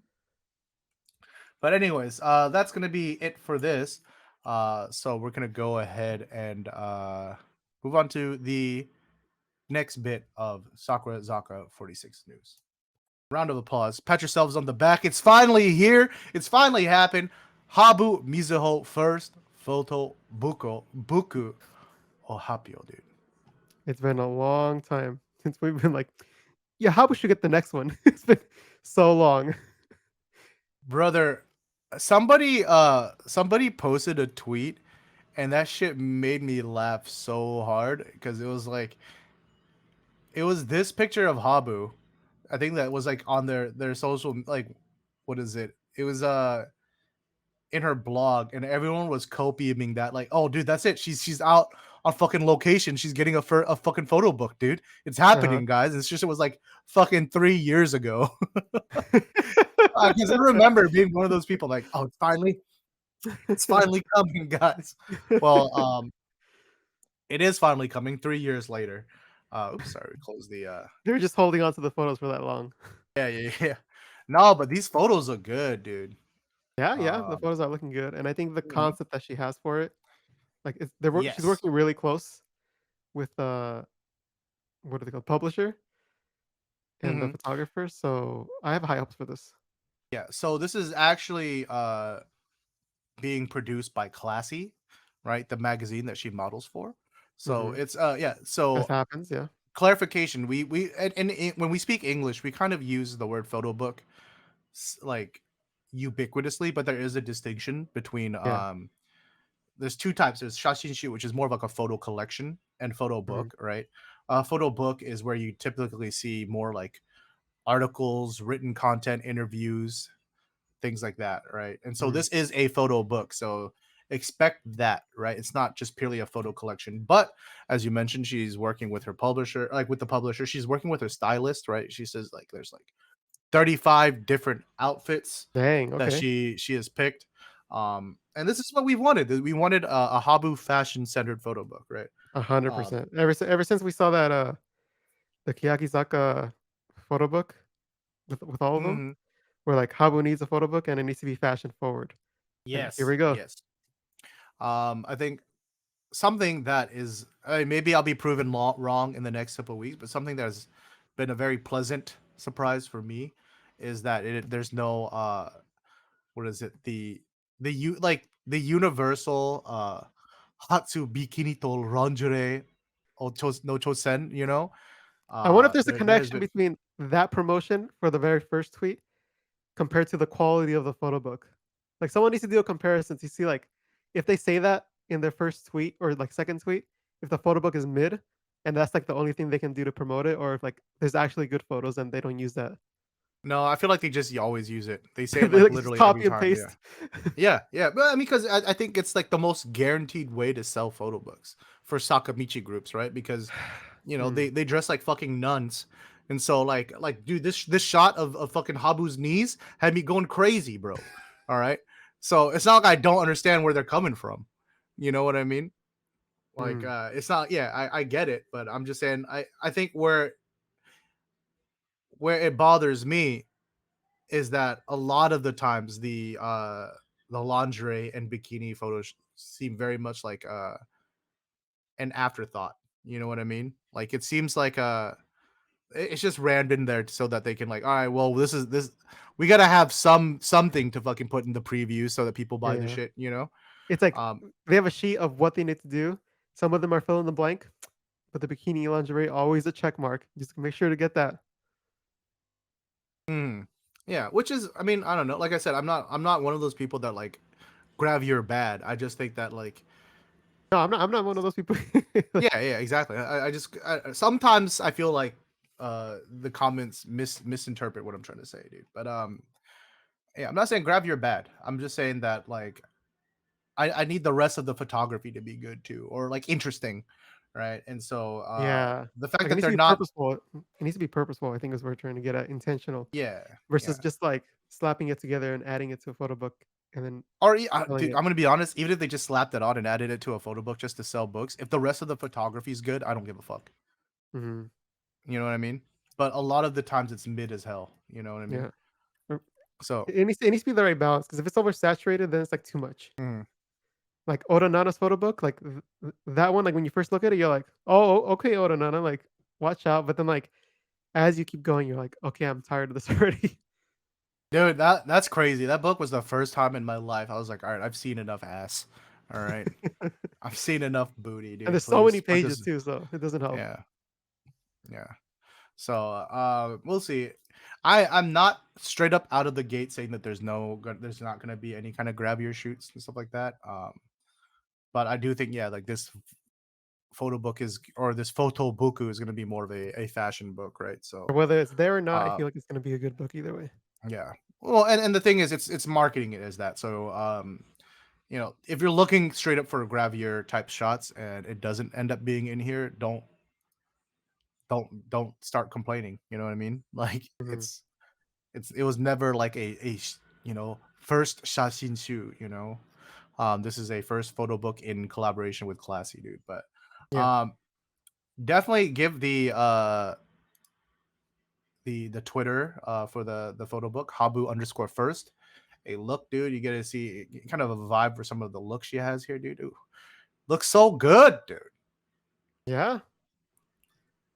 But anyways, that's gonna be it for this. So we're gonna go ahead and move on to the next bit of Sakura Zaka 46 news. Round of applause. Pat yourselves on the back. It's finally here. It's finally happened. Habu Mizuho first. Photobook Buku Ohapio, dude. It's been a long time since we've been like, yeah, how we should get the next one. It's been so long. Brother, somebody posted a tweet and that shit made me laugh so hard because it was this picture of Habu. I think that was like on their social, like, what is it? It was in her blog, and everyone was copying that, like, oh dude, that's it, she's out on fucking location, she's getting a fucking photo book, dude, it's Uh-huh. happening, guys. It's just, it was like fucking 3 years ago. Because I remember being one of those people like, oh, it's finally coming, guys. Well, it is finally coming 3 years later. Oops, sorry, close the They were just holding on to the photos for that long. yeah, yeah, yeah. No, but these photos look good, dude. Yeah, yeah, the um photos are looking good, and I think the mhm. concept that she has for it, like, she's Yes. working really close with, what are they called? Publisher and the Hmm. photographer, so I have high hopes for this. Yeah, so this is actually being produced by Classy, right? The magazine that she models for. So Mhm. it's yeah. As So happens, yeah. clarification: when we speak English, we kind of use the word photo book like ubiquitously, but there is a distinction between Yeah. there's two types. There's shashinshu, which is more of like a photo collection, and photo Mhm. book, right? Photo book is where you typically see more like articles, written content, interviews, things like that, right? And so Mhm. this is a photo book, so expect that, right? It's not just purely a photo collection, but as you mentioned, she's working with her publisher, like with the publisher, she's working with her stylist, right? She says like there's like 35 different outfits Dang, that okay. she has picked. And this is what we wanted. We wanted a Habu fashion centered photo book, right? Um, 100%. Ever since we saw that, the Kiyakizaka photo book with all of them, mhm. we're like, Habu needs a photo book and it needs to be fashion forward. And here Yes, we go. yes. I think something that is, maybe I'll be proven wrong in the next couple of weeks, but something that has been a very pleasant surprise for me is that there's no what is it, the universal hatsu bikini to ranjure no chosen, I wonder if there's a there has connection been. between that promotion for the very first tweet compared to the quality of the photo book. Like someone needs to do a comparison to see like if they say that in their first tweet or like second tweet, if the photo book is mid and that's like the only thing they can do to promote it, or if like there's actually good photos and they don't use that. No, I feel like they just always use it. They say it They like like just literally every copy and time. Yeah. paste. Yeah, yeah, but I mean, because I think it's like the most guaranteed way to sell photo books for Sakamichi groups, right? Because Mm, they dress like fucking nuns, and so dude, this shot of fucking Habu's knees had me going crazy, bro. All right, so it's not like I don't understand where they're coming from. You know what I mean? Like, mm. it's not. Yeah, I get it, but I'm just saying. I think where it bothers me is that a lot of the times the lingerie and bikini photos seem very much like an afterthought. You know what I mean? Like it seems like it's just rammed in there so that they can like, all right, well, this we gotta have something to fucking put in the preview so that people buy the Yeah. shit, you know? It's like Um they have a sheet of what they need to do. Some of them are fill in the blank, but the bikini lingerie always a check mark. Just make sure to get that. mm, yeah, which is I mean, I don't know. Like I said, I'm not one of those people that like grab your bad. I just think that like No, I'm not one of those people. Like, yeah, yeah, exactly. I just sometimes I feel like the comments misinterpret what I'm trying to say, dude. But yeah, I'm not saying grab your bad. I'm just saying that like I need the rest of the photography to be good too, or like interesting, right? And so yeah. the fact Like it that needs to they're be not, purposeful. It needs to be purposeful, I think is what we're trying to get at. Intentional yeah, versus yeah. just like slapping it together and adding it to a photo book and then Or selling dude, it. I'm gonna be honest. Even if they just slapped it on and added it to a photo book just to sell books, if the rest of the photography is good, I don't give a fuck. Mhm. You know what I mean? But a lot of the times it's mid as hell. You know what I mean? Yeah. Or So. it needs to be the right balance because if it's oversaturated, then it's like too much. mm. Like Oda Nana's photo book, like that one, like when you first look at it, you're like, oh, okay, Oda Nana, like watch out. But then like as you keep going, you're like, okay, I'm tired of this already. Dude, that's crazy. That book was the first time in my life I was like, all right, I've seen enough ass. All right, I've seen enough booty, And dude. there's so many Please put pages this. too, so it doesn't help. Yeah, yeah. So we'll see. I'm not straight up out of the gate saying that there's not gonna be any kind of grab your shoots and stuff like that. But I do think yeah, like this photo book is or this photo book is gonna be more of a fashion book, right? So Or whether it's there or not, I uh feel like it's gonna be a good book either way. yeah. Well, and the thing is, it's marketing it as that. So if you're looking straight up for gravier type shots and it doesn't end up being in here, don't start complaining. You know what I mean? Like Mhm. it was never like first shashinshu. This is a first photo book in collaboration with Classy, dude. But Yeah. um, definitely give the Twitter for the photo book Habu underscore first a look, dude. You get to see kind of a vibe for some of the looks she has here, dude. Ooh, looks so good, dude. Yeah.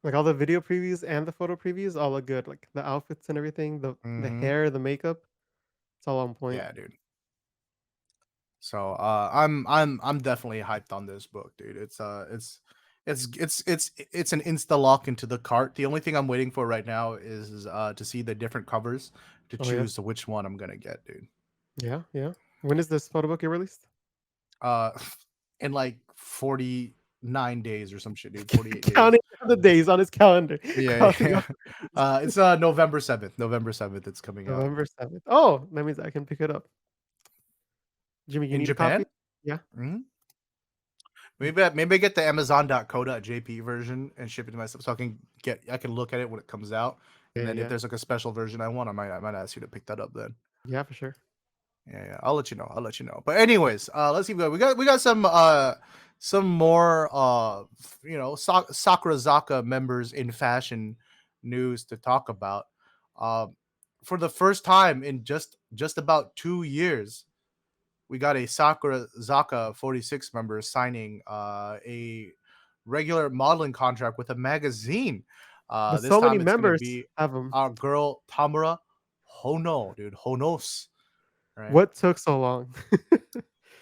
Like all the video previews and the photo previews all look good. Like the outfits and everything, the Mm-hmm. hair, the makeup, it's all on point. Yeah, dude. So I'm definitely hyped on this book, dude. It's an insta lock into the cart. The only thing I'm waiting for right now is to see the different covers to Oh yeah. choose which one I'm gonna get, dude. Yeah, yeah. When is this photo book get released? Uh in like 49 days or some shit, dude. 48 days. Counting the days on his calendar. Yeah, Counting yeah. up the days. It's November 7th. November 7th it's coming out. November 7th. Oh, that means I can pick it up. Jimmy, you In need a copy? Japan? Yeah. Mhm. Maybe I get the Amazon.co.jp version and ship it to myself so I can look at it when it comes out. And Yeah, then if yeah. there's like a special version I want, I might ask you to pick that up then. Yeah, for sure. Yeah, yeah. I'll let you know. I'll let you know. But anyways, let's keep going. We got some more Sakurazaka members in fashion news to talk about. Um for the first time in just about 2 years, we got a Sakurazaka46 member signing a regular modeling contract with a magazine. But This so many time it's gonna members be have them. our girl Tamura Hono, dude. Honos, right? What took so long?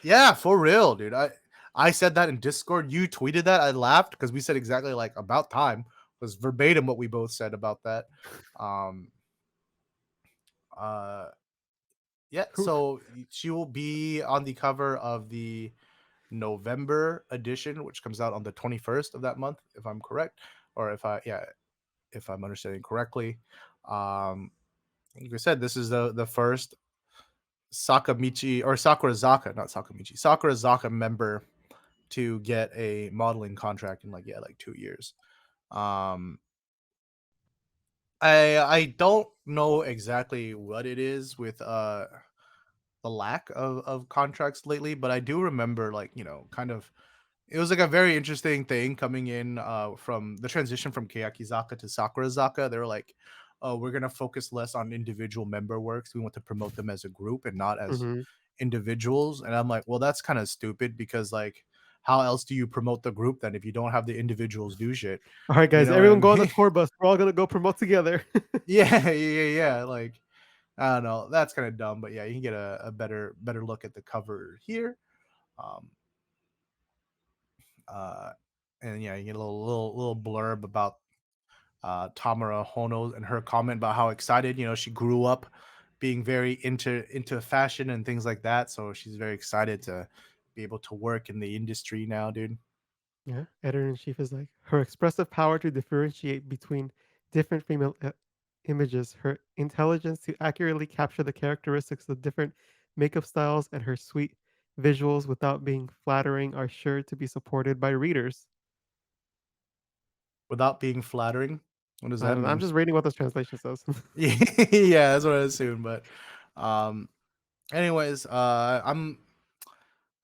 Yeah, for real, dude. I said that in Discord. You tweeted that. I laughed because we said exactly like about time was verbatim what we both said about that. Um, uh, yeah. Who So she will be on the cover of the November edition, which comes out on the 21st of that month, if I'm correct, or if I'm understanding correctly. Um, like I said, this is the first Sakamichi or Sakurazaka, not Sakamichi, Sakurazaka member to get a modeling contract in like 2 years. Um, I don't know exactly what it is with the lack of contracts lately, but I do remember kind of it was like a very interesting thing coming in from the transition from Keyakizaka to Sakurazaka. They were like, oh, we're gonna focus less on individual member works. We want to promote them as a group and not as Hmm. individuals. And I'm like, well, that's kind of stupid because like how else do you promote the group then if you don't have the individuals do shit? All right, You guys, know what I everyone go on the mean? tour bus. We're all gonna go promote together. Yeah. Like I don't know. That's kind of dumb, but yeah, you can get a better look at the cover here. Um, uh, and yeah, you get a little blurb about Tamura Hono and her comment about how excited she grew up being very into fashion and things like that. So she's very excited to be able to work in the industry now, dude. Yeah, editor in chief is like her expressive power to differentiate between different female images, her intelligence to accurately capture the characteristics of different makeup styles, and her sweet visuals without being flattering are sure to be supported by readers. Without being flattering, what does I that don't know. I'm mean? just reading what the translation says. Yeah, that's what I assume. But um, anyways, I'm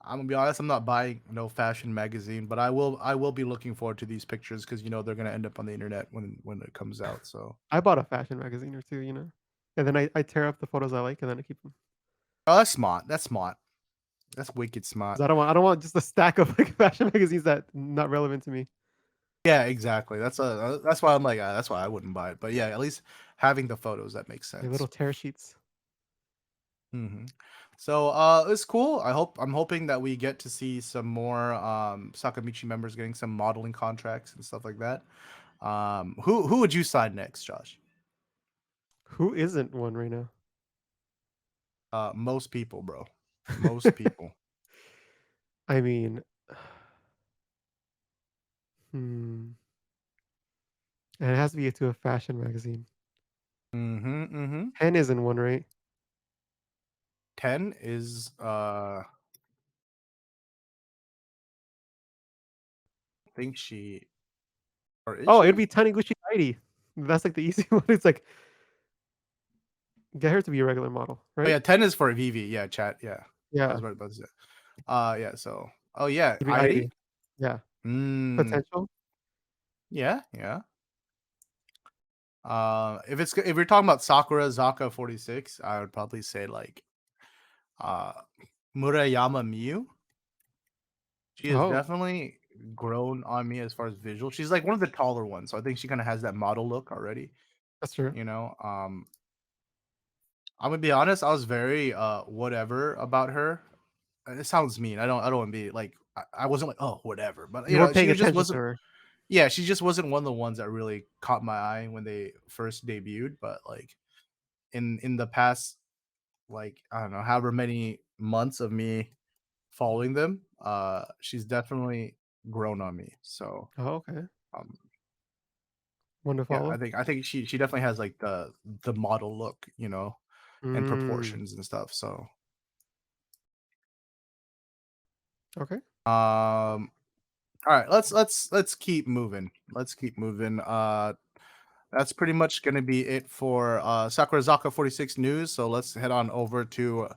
gonna be honest. I'm not buying no fashion magazine, but I will be looking forward to these pictures because they're gonna end up on the internet when it comes out. So I bought a fashion magazine or two, and then I tear up the photos I like, and then I keep them oh, that's smart. That's smart. That's wicked smart. because I don't want just a stack of like fashion magazines that not relevant to me. Yeah, exactly. That's why I'm like that's why I wouldn't buy it. But yeah, at least having the photos that makes Like sense. little tear sheets. hmm So it's cool. I'm hoping that we get to see some more Sakamichi members getting some modeling contracts and stuff like that. Who would you sign next, Josh? Who isn't one right now? Most people, bro. Most people. I mean, hmm, and it has to be to a fashion magazine. Mm-hmm. 10 isn't one, right? 10 is I think she or is Oh, it'd she? be Taniguchi Heidi. That's like the easy one. It's like get her to be a regular model, Oh right? yeah, 10 is for Vivi. Yeah, chat. Yeah. I was Yeah, about to say. Yeah, so oh yeah, it'd be Heidi? Heidi. Yeah, Mm, potential. yeah. If you're talking about Sakura Zaka 46, I would probably say like uh Murayama Miyu. She has Oh, definitely grown on me as far as visual. She's like one of the taller ones, so I think she kind of has that model look already. that's true. You know, I'm gonna be honest. I was very whatever about her. It sounds mean. I don't want to be like I wasn't like oh whatever, but You weren't paying she just attention to wasn't. her. Yeah, she just wasn't one of the ones that really caught my eye when they first debuted. But like in the past, like I don't know, however many months of me following them, she's definitely grown on me. So Oh, okay. um, One to yeah, follow. I think she definitely has like the model look, and Mm, proportions and stuff. So okay. all right, let's keep moving. Let's keep moving. That's pretty much gonna be it for Sakurazaka 46 news. So let's head on over to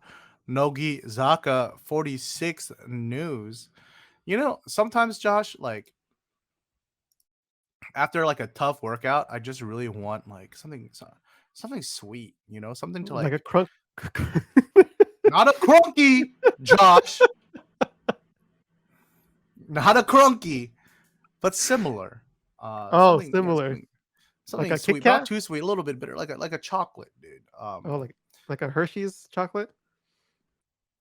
Nogizaka 46 news. Sometimes Josh, like after like a tough workout, I just really want like something sweet, something to Like a like crunk. not a crunky, Josh, not a crunky, but similar. Oh, Something, similar. Like something a Kit sweet, but not Kat? too sweet, a little bit bitter, like a chocolate, dude. Oh, like a Hershey's chocolate?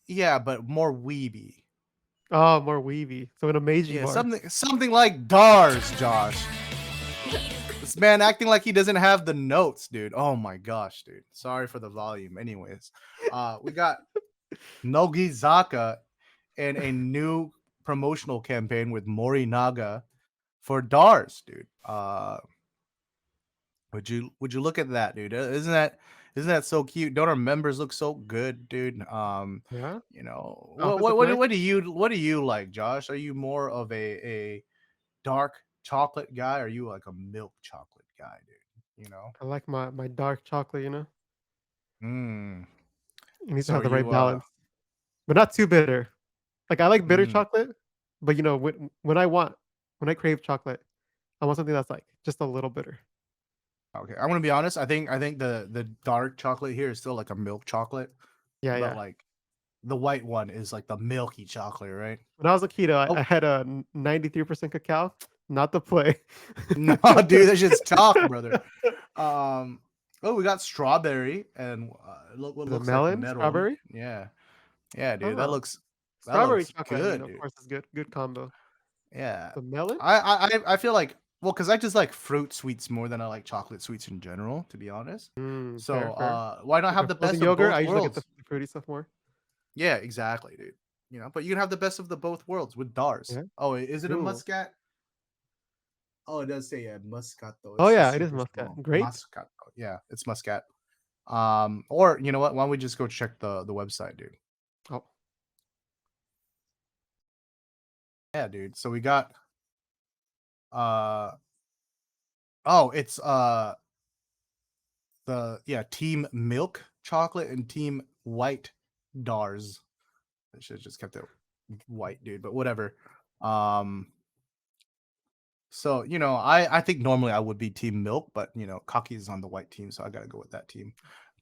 Yeah, but more weeby. Oh, more weavy. So in a Meiji Yeah, bar. something like Dars, Josh. This man acting like he doesn't have the notes, dude. Oh my gosh, dude. Sorry for the volume. Anyways, we got Nogizaka and a new promotional campaign with Morinaga for Dars, dude. Would you look at that, dude? Isn't that so cute? Don't our members look so good, dude? Yeah. What Outfits what look what nice. what do you like, Josh? Are you more of a dark chocolate guy? Or are you like a milk chocolate guy, dude? I like my dark chocolate, you know? Mm. It needs to So have are the right you balance, but not too bitter. Like, I like bitter mm, chocolate, but, when I crave chocolate, I want something that's, like, just a little bitter. okay. I'm gonna be honest. I think the dark chocolate here is still like a milk chocolate, Yeah, but yeah. like the white one is like the milky chocolate, right? When I was a kid, I Oh had a 93% cacao, not the play. no, dude, that's just chalk, brother. Um, oh, we got strawberry and look what The looks like melon, melon. strawberry? Yeah, yeah, dude, that Oh, looks that strawberry looks chocolate, good, of dude. course, is good. Good combo. Yeah, The melon? I feel like well, because I just like fruit sweets more than I like chocolate sweets in general, to be honest. Fair, So fair. why not Like have a the frozen best of yogurt, both I usually get worlds? the fruity stuff more. Yeah, exactly, dude. But you can have the best of the both worlds with Dars. Yeah. Oh, is it a True. muscat? Oh, it does say yeah, Muscato. Oh, It's yeah, just it is super muscat. small. Grape? Muscato. Yeah, it's Muscat. Or you know what? Why don't we just go check the website, dude? Oh, Yeah, dude. So we got uh oh, it's the yeah, Team Milk Chocolate and Team White Dars. I should have just kept it white, dude, but whatever. Um so I think normally I would be Team Milk, but Kaki is on the white team, so I gotta go with that team.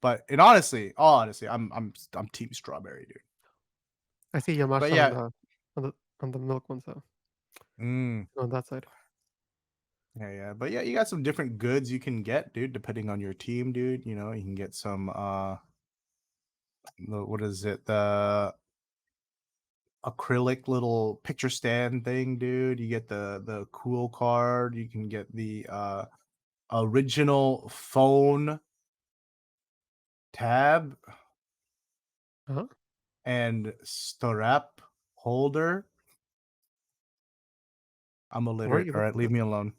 But and honestly, all honesty, I'm Team Strawberry, dude. I see But Yamashita yeah, on the on the milk one, so mm, on that side. yeah. But yeah, you got some different goods you can get, dude, depending on your team, dude. You can get some what is it? The acrylic little picture stand thing, dude. You get the cool card. You can get the original phone tab Uh-huh. and strap holder. I'm Where are illiterate. you All right, looking leave this? me alone.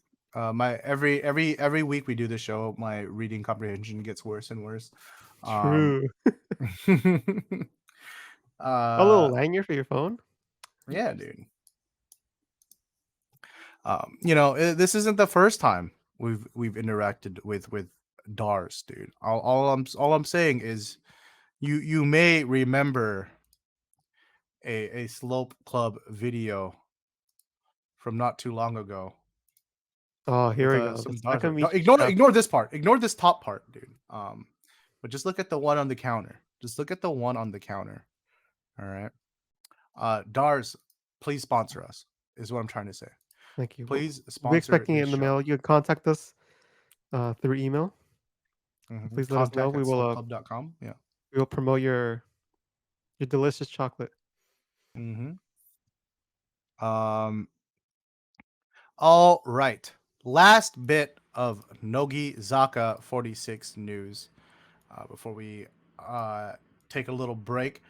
My every week we do this show, my reading comprehension gets worse and worse. Um, True. A uh, little lanyard for your phone? yeah, dude. This isn't the first time we've interacted with Dars, dude. All I'm saying is you may remember a Slope Club video from not too long ago Oh, here with we go. The some Dars. No, Sakamichi ignore strap. ignore this part. Ignore this top part, dude. But just look at the one on the counter. Just look at the one on the counter. All right. Dars, please sponsor us. Is what I'm trying to say. Thank you. Please We'll be sponsor expecting it this in the show. mail. You can contact us through email. Please let us know. Contact at slopeclub.com. Yeah. We will promote your delicious chocolate. Mm-hmm. Um. All right. Last bit of Nogizaka46 news before we uh, take a little break.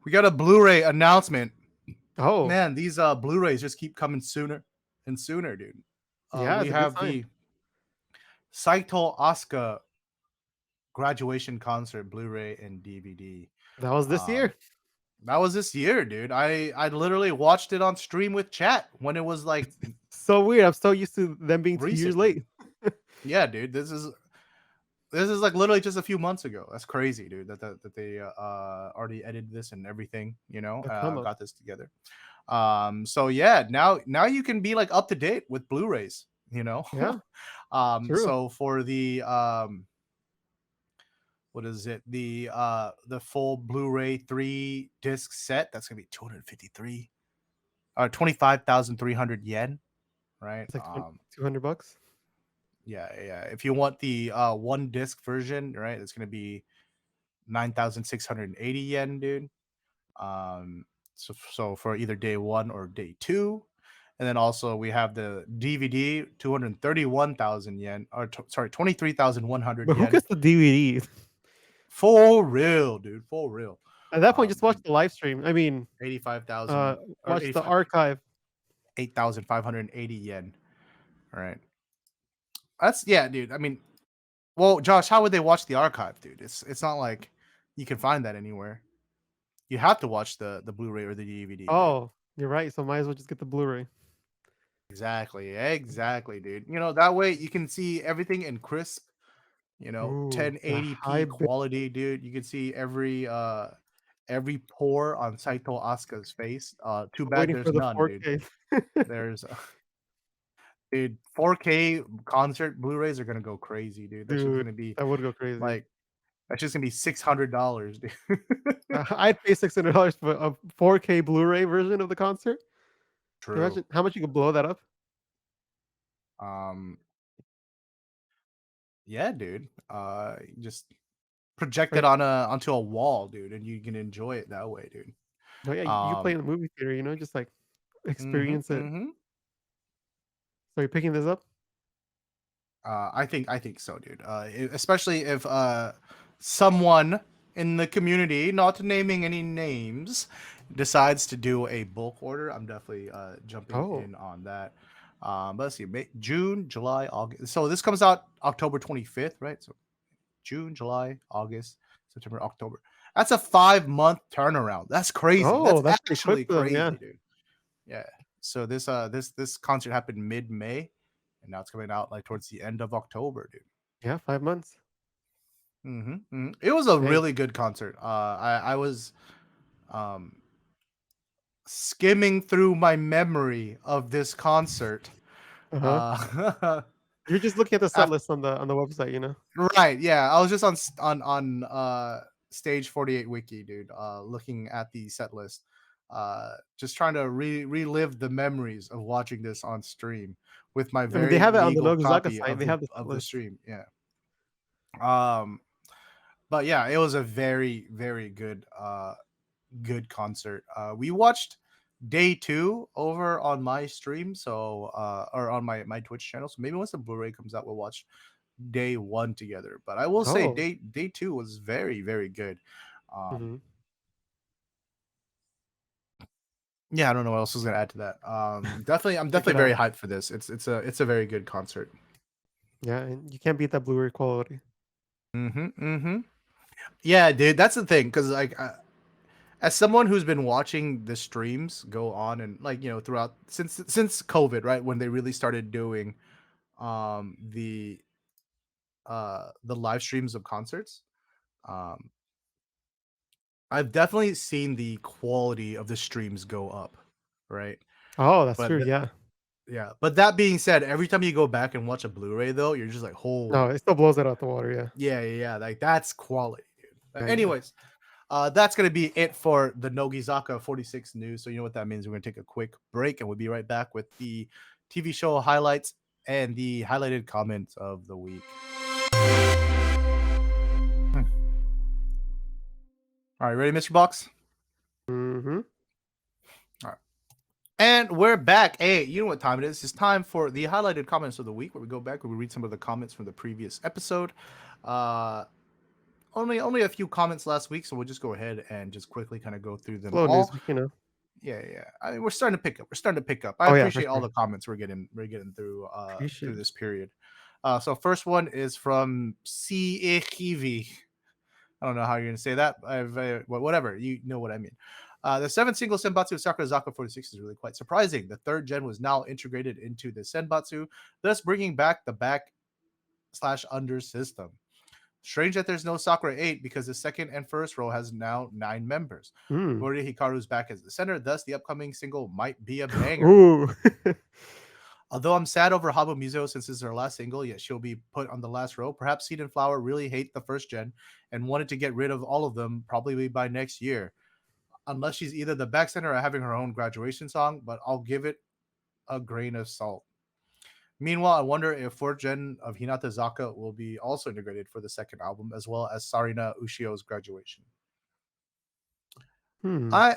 We got a Blu-ray announcement. Oh, Man, these Blu-rays just keep coming sooner and sooner, dude. yeah, We it's a good have sign. the Saito Asuka graduation concert Blu-ray and DVD. That was this Um, year. that was this year, dude. I literally watched it on stream with chat when it was like So weird. I'm so used to them being 2 years recent, dude. late. Yeah, dude. This is like literally just a few months ago. That's crazy, dude. That they already edited this and everything. A come up. Got this together. So yeah, now you can be like up to date with Blu-rays. Yeah, true. So for the what is it? The full Blu-ray 3 disc set, that's gonna be 253 or 25,300 yen, right? It's like $200. Yeah. If you want the 1 disc version, right, it's gonna be 9,680 yen, dude. So for either day one or day two. And then also we have the DVD, 231,000 yen, or sorry, 23,100 But who yen. gets the DVD? For real, dude, for real. At that point, just watch And the live stream. I mean, 85,000 or watch the 85 archive. 8,580 yen. All right. That's yeah, dude. I mean, well, Josh, how would they watch the archive, dude? It's not like you can find that anywhere. You have to watch the Blu-ray or the DVD, dude. Oh, you're right. So might as well just get the Blu-ray. Exactly, dude. That way you can see everything in crisp, Ooh, the high 1080p bit. quality, dude. You can see every pore on Saito Asuka's face. Too I'm bad waiting for there's the none, dude. 4K. There's dude, 4K concert Blu-rays are gonna go crazy, dude. That's just Dude, gonna be that would go crazy. like that's just gonna be $600, dude. I'd pay $600 for a 4K Blu-ray version of the concert. Can you True. imagine how much you could blow that up? Um, yeah, dude. Just project it Right. onto a wall, dude, and you can enjoy it that way, dude. No, yeah, you play Um, in the movie theater, just like mhm, experience it. mhm. So you're picking this up? I think so, dude. Especially if someone in the community, not naming any names, decides to do a bulk order, I'm definitely jumping Oh, in on that. But let's see, June, July, August. So this comes out October 25th, right? So June, July, August, September, October. That's a 5-month turnaround. That's crazy. oh, That's that's pretty quick actually for them. Yeah, crazy, dude. Yeah. So this concert happened mid-May, and now it's coming out like towards the end of October, dude. yeah, 5 months. It was a Dang. really good concert. I was um skimming through my memory of this concert. Uh huh. Uh, You're just looking at the set af- list on the website. right, yeah. I was just on stage 48 wiki, dude. Looking at the set list. Just trying to relive the memories of watching this on stream with my I mean, they very have it on the legal Nogizaka copy site. of They the have the set of the list. stream. Yeah. Um, but yeah, it was a very very good concert. We watched day two over on my stream, so or on my Twitch channel. So maybe once the Blu-ray comes out, we'll watch day one together. But I will say Oh. day two was very very good. Hmm. Yeah, I don't know what else was gonna add to that. Definitely, I'm Check definitely it very out. hyped for this. It's a very good concert. Yeah, and you can't beat that Blu-ray quality. Mm-hmm. Yeah, dude, that's the thing. Because like, as someone who's been watching the streams go on and like throughout since COVID, right, when they really started doing um the the live streams of concerts, um I've definitely seen the quality of the streams go up, right? Oh, that's But true. Yeah. yeah, but that being said, every time you go back and watch a Blu-ray though, you're just like, No, oh it still blows it out the water. Yeah. yeah, like that's quality, dude. Yeah. Yeah. Anyways, that's gonna be it for the Nogizaka 46 news. So you know what that means. We're gonna take a quick break, and we'll be right back with the TV show highlights and the highlighted comments of the week. Hmm. All right, ready, Mr. Box? Mm-hmm. All right. And we're back. Hey, you know what time it is? It's time for the highlighted comments of the week, where we go back and we read some of the comments from the previous episode. Uh, only a few comments last week, so we'll just go ahead and just quickly kind of go through them Slow news all. week. Yeah. I mean, we're starting to pick up. We're starting to pick up. I Oh yeah, for appreciate all sure. the comments we're getting through Appreciate. this period. So first one is from CEKV. I don't know how you're gonna say that. Whatever, you know what I mean. The 7th single Senbatsu of Sakurazaka 46 is really quite surprising. The third gen was now integrated into the Senbatsu, thus bringing back the back slash under system. Strange that there's no Sakura 8 because the second and first row has now 9 members. Mm. Bori Hikaru's back as the center, thus the upcoming single might be a banger. Ooh. Although I'm sad over Habu Mizuho since this is her last single, yet she'll be put on the last row. Perhaps Seed and Flower really hate the first gen and wanted to get rid of all of them probably by next year. Unless she's either the back center or having her own graduation song, but I'll give it a grain of salt. Meanwhile, I wonder if fourth gen of Hinata Zaka will be also integrated for the second album, as well as Sarina Ushio's graduation. Hmm. I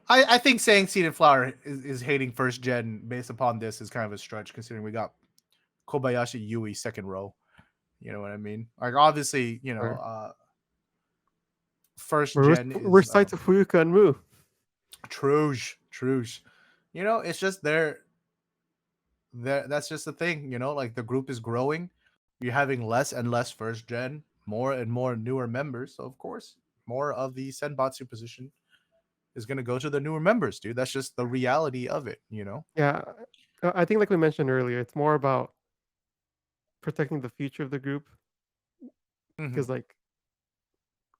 I think saying Seed and Flower is hating first gen based upon this is kind of a stretch, considering we got Kobayashi Yui second row. You know what I mean? Like obviously, Sure. first Where's gen where's is Saito Fuyuka and Mu? Truge. It's just that's just the thing, like the group is growing. You're having less and less first gen, more and more newer members. So of course, more of the Senbatsu position is gonna go to the newer members, dude. That's just the reality of it. Yeah, I think like we mentioned earlier, it's more about protecting the future of the group because Hmm. like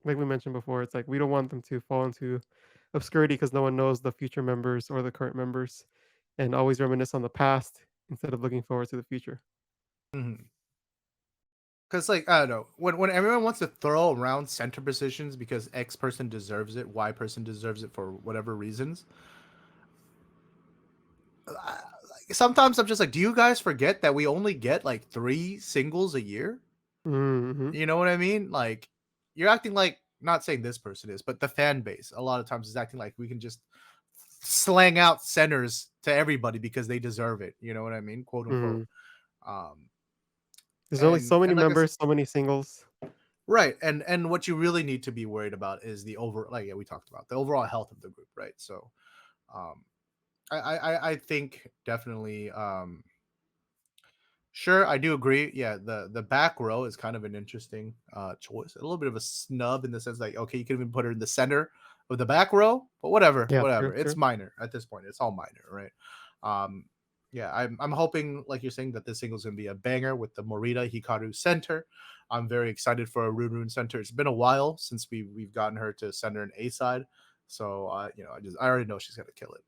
we mentioned before, it's like we don't want them to fall into obscurity because no one knows the future members or the current members, and always reminisce on the past instead of looking forward to the future. Hmm. Because like I don't know, when everyone wants to throw around center positions because X person deserves it, Y person deserves it for whatever reasons. Sometimes I'm just like, do you guys forget that we only get like 3 singles a year? Mhm. You know what I mean? Like, you're acting like, not saying this person is, but the fan base a lot of times is acting like we can just slang out centers to everybody because they deserve it. You know what I mean? Quote unquote. Mhm. Um, There's only and so many and like I members, so many singles. right, and what you really need to be worried about is the over, like yeah, we talked about the overall health of the group, right? So, um, I think definitely sure, I do agree. Yeah, the back row is kind of an interesting choice. A little bit of a snub in the sense like, okay, you can even put her in the center of the back row, but whatever, Yeah, true, whatever. It's true. minor at this point. It's all minor, right? Um, yeah, I'm hoping, like you're saying, that this single is gonna be a banger with the Morita Hikaru center. I'm very excited for a Rune center. It's been a while since we've gotten her to center an A side, so I already know she's gonna kill it.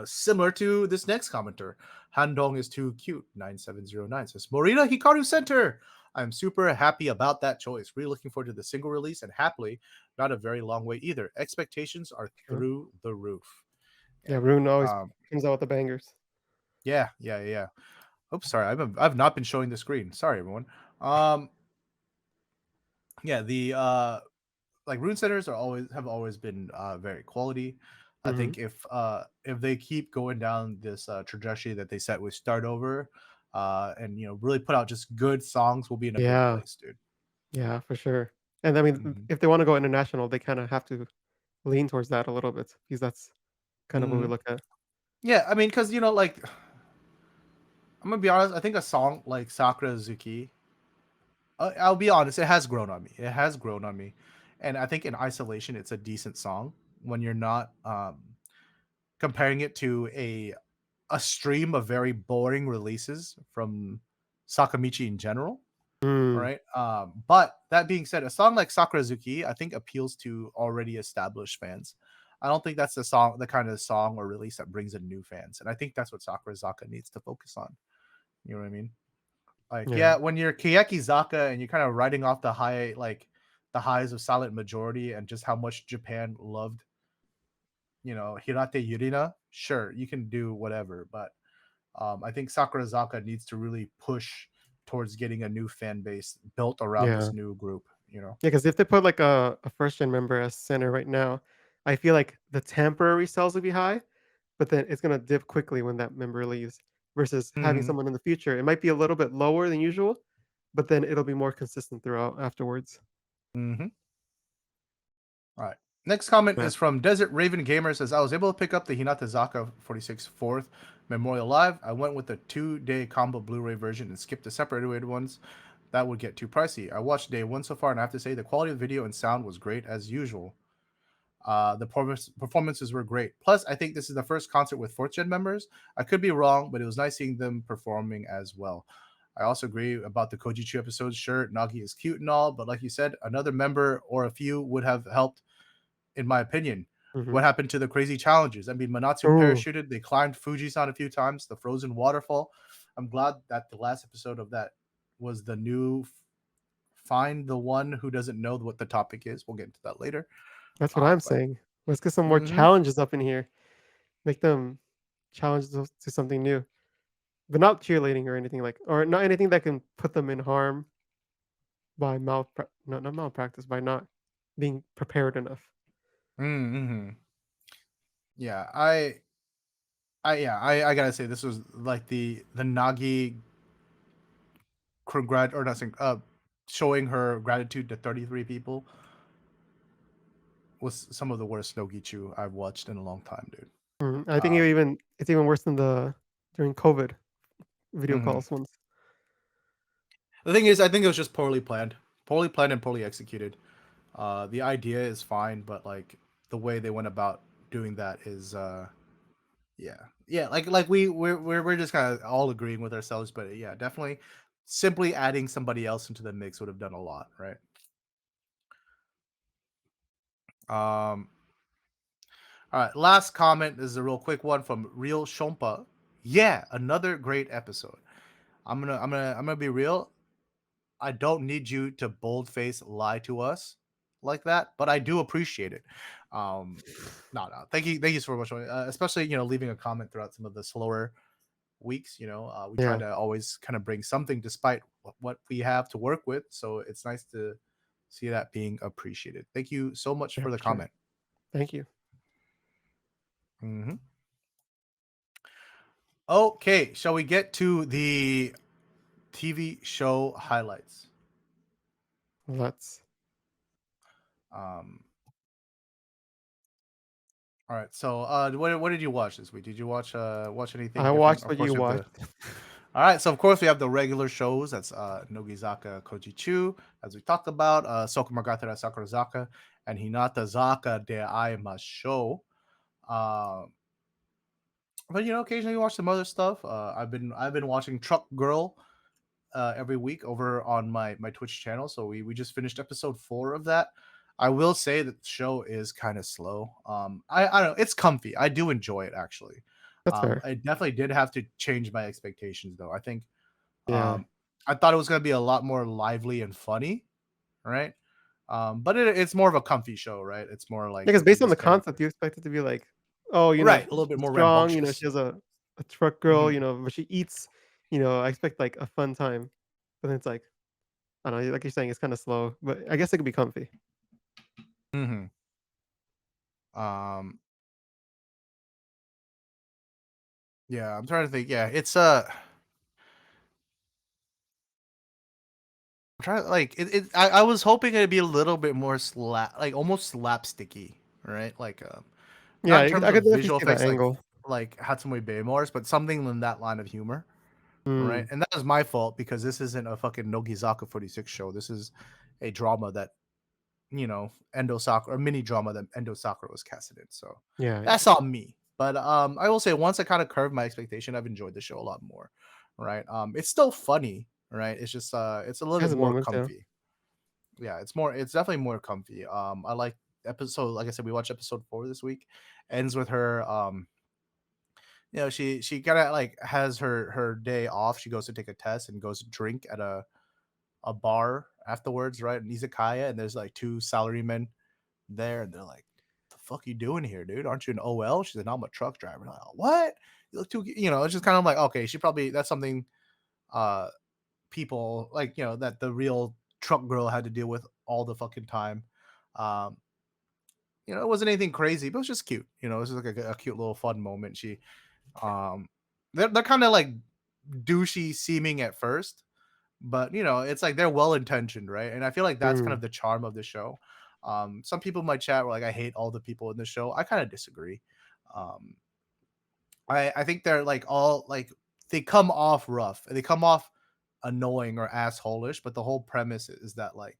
Similar to this next commenter, Handong is too cute. 9709 says Morita Hikaru Center. I'm super happy about that choice. Really looking forward to the single release, and happily, not a very long wait either. Expectations are True. through the roof. Yeah, Yeah. Rune always Um. comes out with the bangers. Yeah. Yeah. Yeah. Oops. Sorry. I've not been showing the screen. Sorry, everyone. Um. Yeah. The like rune centers have always been very quality. I Mhm. think if they keep going down this trajectory that they set with start over, and really put out just good songs, we'll be in a good Yeah, place, dude. yeah, for sure. And I mean, Hmm. if they wanna go international, they kinda have to lean towards that a little bit because that's kind of what we Hmm. look at. Yeah, I mean, because like I'm gonna be honest, I think a song like Sakura Zuki, I'll be honest, it has grown on me. It has grown on me, and I think in isolation, it's a decent song when you're not comparing it to a stream of very boring releases from Sakamichi in general. All Mm, right. But that being said, a song like Sakurazuki, I think appeals to already established fans. I don't think that's the kind of song or release that brings in new fans. And I think that's what Sakurazaka needs to focus on. You know what I mean? Like, yeah. yeah, when you're Kiyeki Zaka and you're kind of riding off the highs of Silent Majority and just how much Japan loved, Hirate Yurina, sure, you can do whatever, but I think Sakurazaka needs to really push towards getting a new fan base built around Yeah. this new group. Yeah, because if they put like a first gen member as center right now, I feel like the temporary sales will be high, but then it's gonna dip quickly when that member leaves. Versus having Hmm. someone in the future, it might be a little bit lower than usual, but then it'll be more consistent throughout afterwards. Hmm. All right. Next comment Yeah. is from Desert Raven Gamer. Says I was able to pick up the Hinata Zaka 46 fourth Memorial Live. I went with the 2-day combo Blu-ray version and skipped the separated ones. That would get too pricey. I watched day one so far, and I have to say the quality of video and sound was great as usual. The performances were great. Plus, I think this is the first concert with fourth gen members. I could be wrong, but it was nice seeing them performing as well. I also agree about the Kojichu episodes. Sure, Nagi is cute and all, but like you said, another member or a few would have helped, in my opinion. Mhm. What happened to the crazy challenges? I mean, Manatsu Ooh. parachuted, they climbed Fujisan a few times, the frozen waterfall. I'm glad that the last episode of that was the new find the one who doesn't know what the topic is. We'll get into that later. That's what I'm But saying. Let's get some more mhm. challenges up in here. Make them challenge those to something new, but not cheerleading or anything like, or not anything that can put them in harm by not malpractice, by not being prepared enough. Mm-hmm. Yeah, I gotta say this was like the Nagi congrat or not saying showing her gratitude to 33 people was some of the worst Nogichu I've watched in a long time, dude. I think Um, it's even worse than the during COVID video Hmm. calls once. The thing is, I think it was just poorly planned and poorly executed. The idea is fine, but like the way they went about doing that is, yeah, yeah. Like we're just kind of all agreeing with ourselves, but yeah, definitely, simply adding somebody else into the mix would have done a lot, right? Um, all right. Last comment this is a real quick one from Real Shompa. Yeah, another great episode. I'm gonna be real. I don't need you to boldface lie to us like that, but I do appreciate it. Um, no. Thank you so much, especially leaving a comment throughout some of the slower weeks. We try Yeah, to always kind of bring something despite what we have to work with. So it's nice to see that being appreciated. Thank you so much yeah, for the for sure. comment. Thank you. Hmm. Okay, shall we get to the TV show highlights? Let's. Um, all right. So, what did you watch this week? Did you watch anything I different? watched Of what course, you we have watched. the. All right. So, of course, we have the regular shows. That's Nogizaka Kojichu, as we talked about. Sokumagatara Sakurazaka and Hinata Zaka de Aima show. Uh, but occasionally you watch some other stuff. I've been watching Truck Girl every week over on my Twitch channel. So we just finished episode 4 of that. I will say that the show is kind of slow. I don't know, it's comfy. I do enjoy it actually. That's fair. I definitely did have to change my expectations though. I think Yeah. um I thought it was gonna be a lot more lively and funny, right? But it's more of a comfy show, right? It's more Yeah, like because with based on this the concept, character. you expect it to be like, oh, Right, a little bit she's more strong, rambunctious. she has a truck girl, Hmm. but she eats, I expect like a fun time. But then it's like, I don't know, like you're saying, it's kind of slow, but I guess it could be comfy. Hmm. Um yeah, I'm trying to think. Yeah, it's try like I was hoping it'd be a little bit more like almost slapsticky, right? Like Yeah, not in I could terms I of could definitely visual see that effects angle. like Hatsumoi Beimors, but something in that line of humor, right? Mm, And that was my fault because this isn't a fucking Nogizaka 46 show. This is a drama that Endo Sakura, or mini drama that Endo Sakura was casted in. So yeah, yeah. that's on me. But I will say once I kind of curved my expectation, I've enjoyed the show a lot more. Right. It's still funny, right? It's just it's a little Has bit its more moments, yeah. comfy. Yeah, it's definitely more comfy. I like episode, like I said, we watched episode 4 this week. Ends with her she kind of like has her day off. She goes to take a test and goes to drink at a bar afterwards, right? An izakaya, and there's like two salarymen there, and they're like, "The fuck you doing here, dude? Aren't you an OL?" She said, "No, I'm a truck driver." Like, "Oh, what? You look too," it's just kind of like, okay, she probably that's something uh people like that the real truck girl had to deal with all the fucking time. Um, it wasn't anything crazy, but it was just cute. It was just like a cute little fun moment. Um, they're kind of like douchey seeming at first, but it's like they're well intentioned, right? And I feel like that's kind of Mm, the charm of the show. Some people in my chat were like, I hate all the people in the show. I kind of disagree. Um, I think they're like all like they come off rough, they come off annoying or assholish, but the whole premise is that like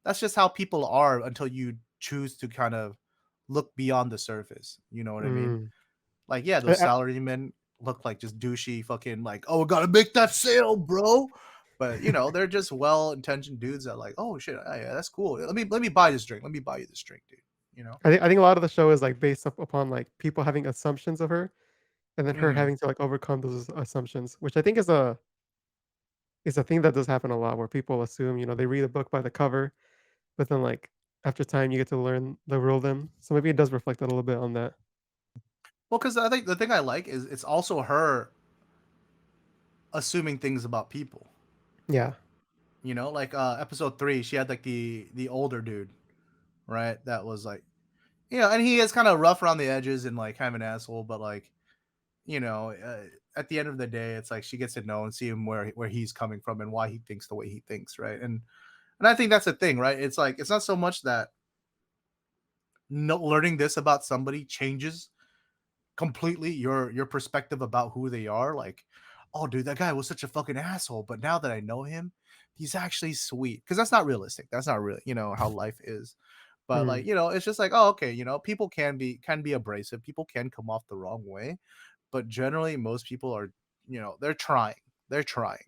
that's just how people are until you choose to kind of look beyond the surface. You know what I mean? mm. Like, yeah, those I salarymen look like just douchey fucking like, oh, we gotta make that sale, bro. But they're just well-intentioned dudes that like, oh shit, yeah, that's cool. Let me buy this drink. Let me buy you this drink, dude. You know? I think a lot of the show is, like, based upon, like, people having assumptions of her, and then her Hmm. having to, like, overcome those assumptions, which I think is a thing that does happen a lot where people assume, they read a book by the cover, but then, like, after time, you get to learn the real them. So maybe it does reflect a little bit on that. Well, because I think the thing I like is it's also her assuming things about people. Yeah. Like episode 3, she had like the older dude, right? That was like, and he is kind of rough around the edges and like kind of an asshole, but like you know, uh, at the end of the day, it's like she gets to know and see him where he's coming from and why he thinks the way he thinks, right? And I think that's the thing, right? It's like it's not so much that no learning this about somebody changes completely your perspective about who they are. Like, oh, dude, that guy was such a fucking asshole, but now that I know him, he's actually sweet. Because that's not realistic. That's not really, how life is. But like, Mm, it's just like, oh, okay, people can be abrasive. People can come off the wrong way, but generally, most people are, they're trying. They're trying.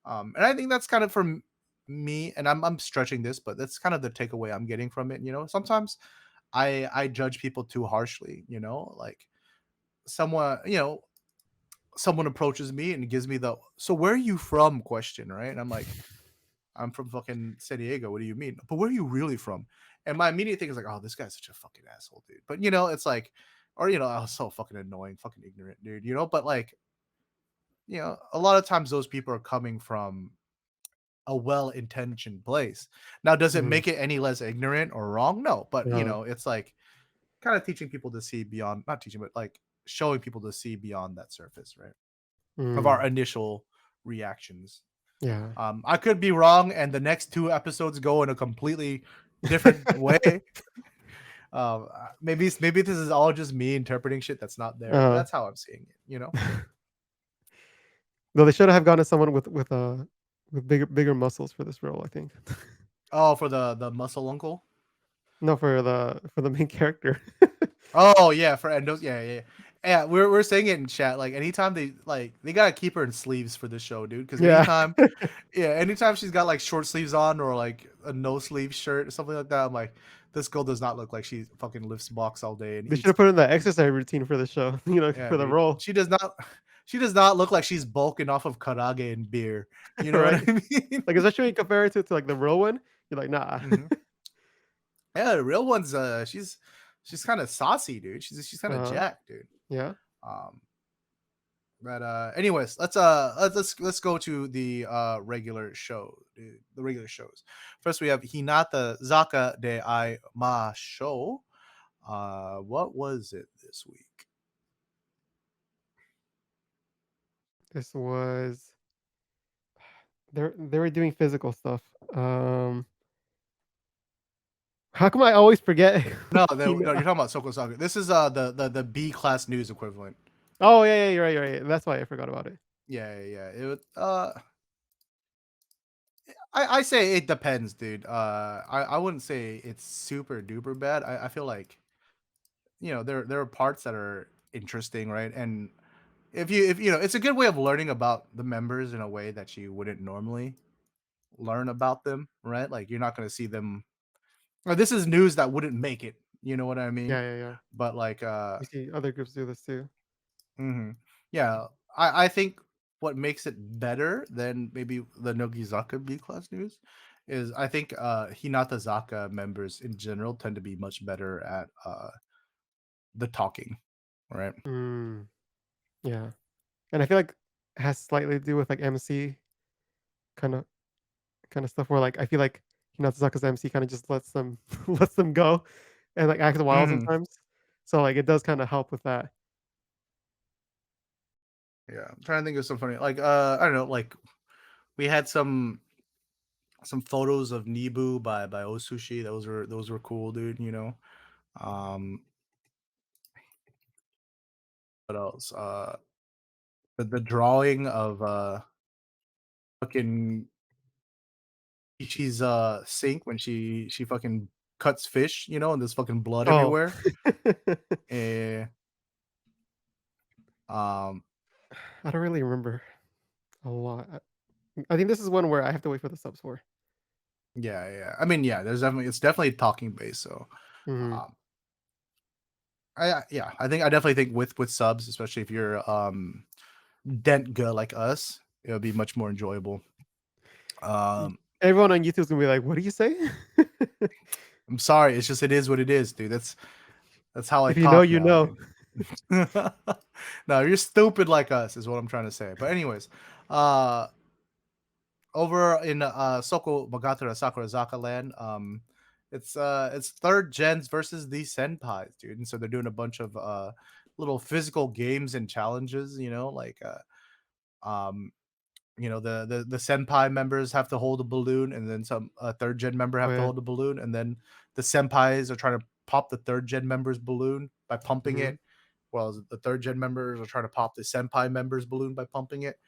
And I think that's kind of from me, and I'm stretching this, but that's kind of the takeaway I'm getting from it. Sometimes I judge people too harshly. Like someone, someone approaches me and gives me the "so where are you from?" question, right? And I'm like, I'm from fucking San Diego. What do you mean? But where are you really from? And my immediate thing is like, oh, this guy's such a fucking asshole, dude. But it's like, or oh, so fucking annoying, fucking ignorant, dude. But like, a lot of times those people are coming from a well-intentioned place. Now, does it mhm, make it any less ignorant or wrong? No, but uh, it's like kind of teaching people to see beyond, not teaching, but like showing people to see beyond that surface, right? Of our mm, initial reactions. yeah. I could be wrong, and the next two episodes go in a completely different way. Maybe this is all just me interpreting shit that's not there, but Uh, that's how I'm seeing it. Though they should have gone to someone with bigger muscles for this role, I think. Oh, for the muscle uncle. No, for the main character. Oh yeah, for endos. Yeah, yeah, yeah. Yeah, we're saying it in chat. Like anytime they gotta keep her in sleeves for this show, dude. Because Yeah. anytime she's got like short sleeves on or like a no sleeve shirt or something like that, I'm like, this girl does not look like she fucking lifts box all day and They should eats. have put in the exercise routine for the show, Yeah, for the dude. role, She does not. She does not look like she's bulking off of karage and beer. You know what I right? mean? Like, especially when you compare it to, like, the real one, you're like, "Nah." hmm Yeah, the real one's she's kind of saucy, dude. She's kind of Uh-huh. jacked, dude. Yeah. Um, but anyways, let's go to the regular show, dude. The regular shows. First, we have Hinata Zaka de I Ma Show. What was it this week? This was they were doing physical stuff. How come I always forget No, Hina no, you're talking about Soko Saga. This is the B class news equivalent. Oh, yeah, yeah, you're right, that's why I forgot about it. Yeah, yeah, yeah. I say it depends, dude. I wouldn't say it's super duper bad. I feel like there are parts that are interesting, right? And if it's a good way of learning about the members in a way that you wouldn't normally learn about them, right? Like you're not gonna see them. Or this is news that wouldn't make it. You know what I mean? Yeah, yeah, yeah. But like You see other groups do this too. Yeah, I think what makes it better than maybe the Nogizaka B class news is I think Hinata Zaka members in general tend to be much better at the talking, right? Mm, yeah. And I feel like it has slightly to do with, like, MC kinda kinda stuff where, like, I feel like Hinatazaka's MC kinda just lets them lets them go and, like, acts wild hmm sometimes. So, like, it does kinda help with that. Yeah, I'm trying to think of some funny like I don't know, like we had some photos of Nibu by Osushi. Those were cool, dude. Um, what else? The drawing of fucking Ichi's sink when she fucking cuts fish, and there's fucking blood Oh. everywhere. Eh, um, I don't really remember a lot. I think this is one where I have to wait for the subs for. yeah, yeah. I mean, yeah, it's definitely talking based. So, Mhm. um, yeah, I definitely think with subs, especially if you're dent girl like us, it'll be much more enjoyable. Y Um, Everyone on YouTube's gonna be like, "What do you say?" I'm sorry, it's just it is what it is, dude. That's how I If you know, talk you now, know. dude. No, you're stupid like us, is what I'm trying to say. But anyways, uh over in Soko Mogatara Sakurazaka land, it's third gens versus the senpais, dude. And so they're doing a bunch of little physical games and challenges, like um the senpai members have to hold a balloon, and then some third gen member Oh, have to yeah. hold a balloon, and then the senpais are trying to pop the third gen member's balloon by pumping Mhm. it, while the third gen members are trying to pop the senpai members balloon by pumping it.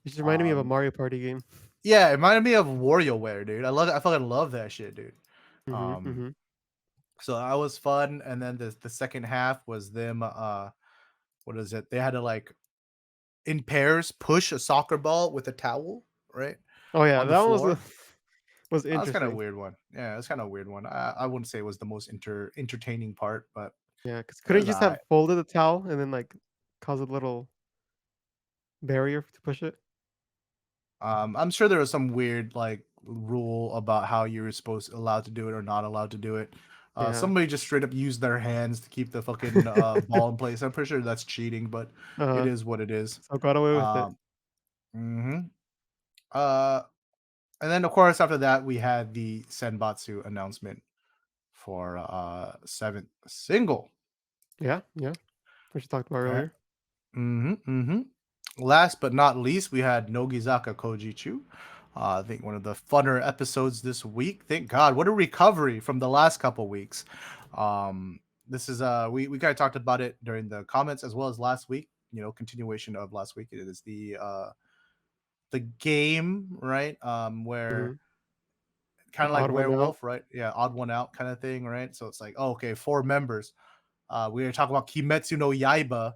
It just reminded me of a Um, Mario Party game. yeah, it reminded me of WarioWare, dude. I love it. I fucking love that shit, dude. Mhm, Um, mhm. so that was fun. And then the second half was them. What is it? They had to like in pairs push a soccer ball with a towel, right, Oh yeah, on the that one was floor. was That's kind of a interesting. weird one. Yeah, it's kind of a weird one. I wouldn't say it was the most entertaining part, but Yeah, because it couldn't you was just have alright. folded the towel and then, like, cause a little barrier to push it? I'm sure there was some weird like rule about how you were supposed allowed to do it or not allowed to do it. Yeah. Somebody just straight up used their hands to keep the fucking ball in place. I'm pretty sure that's cheating, but it Uh-huh. is what it is. So got away with it. Um, mhm. uh, and then of course after that we had the Senbatsu announcement for seventh single. Yeah, yeah, which you talked about earlier. Mm-hmm. Last but not least, we had Nogizaka46. I think one of the funner episodes this week. Thank God. What a recovery from the last couple weeks. This is we kind of talked about it during the comments as well as last week. You know, continuation of last week. It is the game, right? Where Mhm. kind The of like odd one out. werewolf, right? Yeah, odd one out kind of thing, right? So it's like, oh, okay, four members. We were talking about Kimetsu no Yaiba,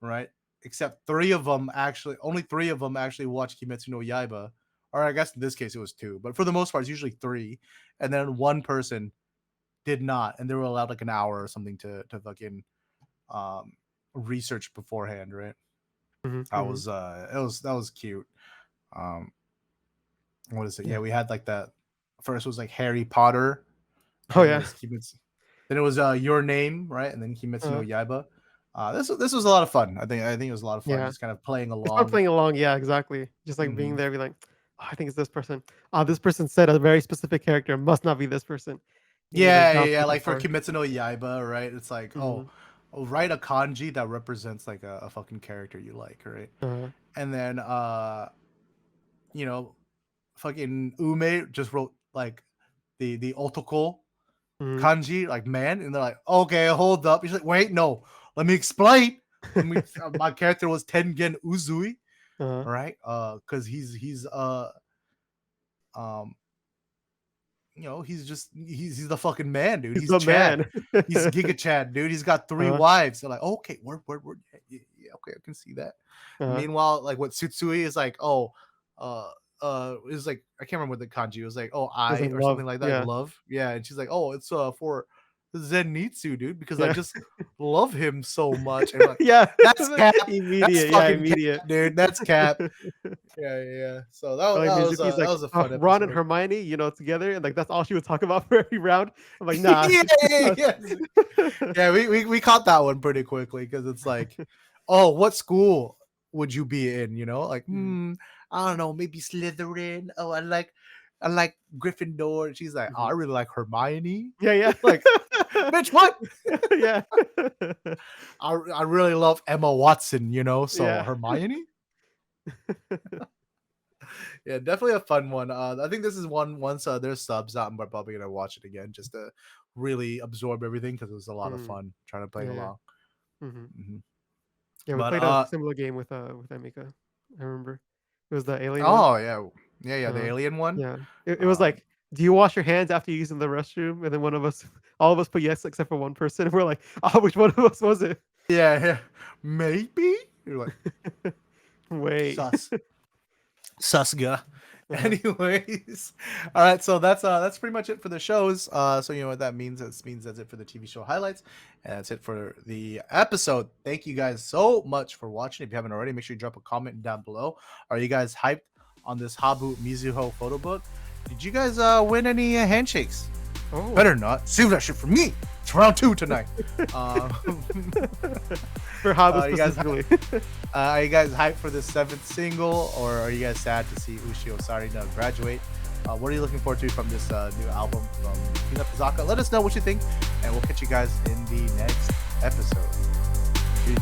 right? Except only three of them actually watched Kimetsu no Yaiba. Or I guess in this case it was two, but for the most part, it's usually three. And then one person did not, and they were allowed like an hour or something to fucking um research beforehand, right? Mhm, That mhm. was that was cute. Um what is it? Yeah, Yeah. we had like that first was like Harry Potter, Oh, then it yeah. was Kimetsu, then it was Your Name, right? And then Kimetsu no Uh, Yaiba. This was a lot of fun. I think it was a lot of fun yeah. just kind of playing It's fun along. playing along, yeah, exactly. Just, like, being Mhm. there, be like, "Oh, I think it's this person. Oh, this person said a very specific character, must not be this person." And you, like, Yeah, yeah, bounce yeah. back and Like for forth. Kimetsu no Yaiba, right? It's like, Mhm. write a kanji that represents like a fucking character you like, right? Uh-huh. And then you know, fucking Ume just wrote like the otoko Mhm. kanji, like man, and they're like, okay, hold up. He's like, wait, no, let me explain. Let me. My character was Tengen Uzui, Uh-huh. right? Because he's um he's just he's the fucking man, dude. He's He's the Chad. man. He's Giga Chad, dude. He's got three Uh-huh. wives. They're like, okay, word. Yeah, yeah, yeah, okay, I can see that. Uh-huh. Meanwhile, like what Tsutsui is like, oh, uh, is like I can't remember what the kanji was like, oh, It's I like or something love. like that, like Yeah. love. Yeah, and she's like, oh, it's for Zenitsu, dude, because I Yeah. just love him so much. And I'm like, Yeah. that's cap. That's Immediate, yeah, fucking cap, immediate. dude. That's cap. Yeah, yeah, yeah. So Or like Mizuki's that like, was a "Oh, fun Ron and episode. Hermione, together," and like that's all she would talk about for every round. I'm like, "Nah." Yeah, yeah, yeah. Yeah, we caught that one pretty quickly because it's like, oh, what school would you be in? You know, like, Mhm, I don't know, maybe Slytherin. Oh, I like Gryffindor. And she's like, oh, I mhm. really like Hermione. Yeah, yeah. Like, bitch, what? Yeah. I really love Emma Watson. So Yeah. Hermione. Yeah, definitely a fun one. I think this is one once there's subs out, I'm probably gonna watch it again just to really absorb everything because it was a lot of Mhm. fun trying to play Yeah, yeah. along. Mhm. Mhm. Yeah, we But played a similar game with Emika. I remember. It was the alien one. oh yeah, yeah, the Uh, alien one. yeah. It was Um, like, "Do you wash your hands after you use in the restroom?" And then one of us all of us put yes except for one person. We're like, "Oh, which one of us was it?" yeah, yeah, maybe you're like Wait. sus, susga. Uh-huh. Anyways, all right, so that's pretty much it for the shows. So you know what that means? It means that's it for the TV show highlights, and that's it for the episode. Thank you guys so much for watching. If you haven't already, make sure you drop a comment down below. Are you guys hyped on this Habu Mizuho photo book? Did you guys win any handshakes? Oh. Better not. Save that shit for me. It's round 2 tonight. Um, For Habu you guys specifically. are you guys hyped for the seventh single, or are you guys sad to see Ushio Sarina graduate? What are you looking forward to from this new album from Nogizaka? Let us know what you think, and we'll catch you guys in the next episode. Peace.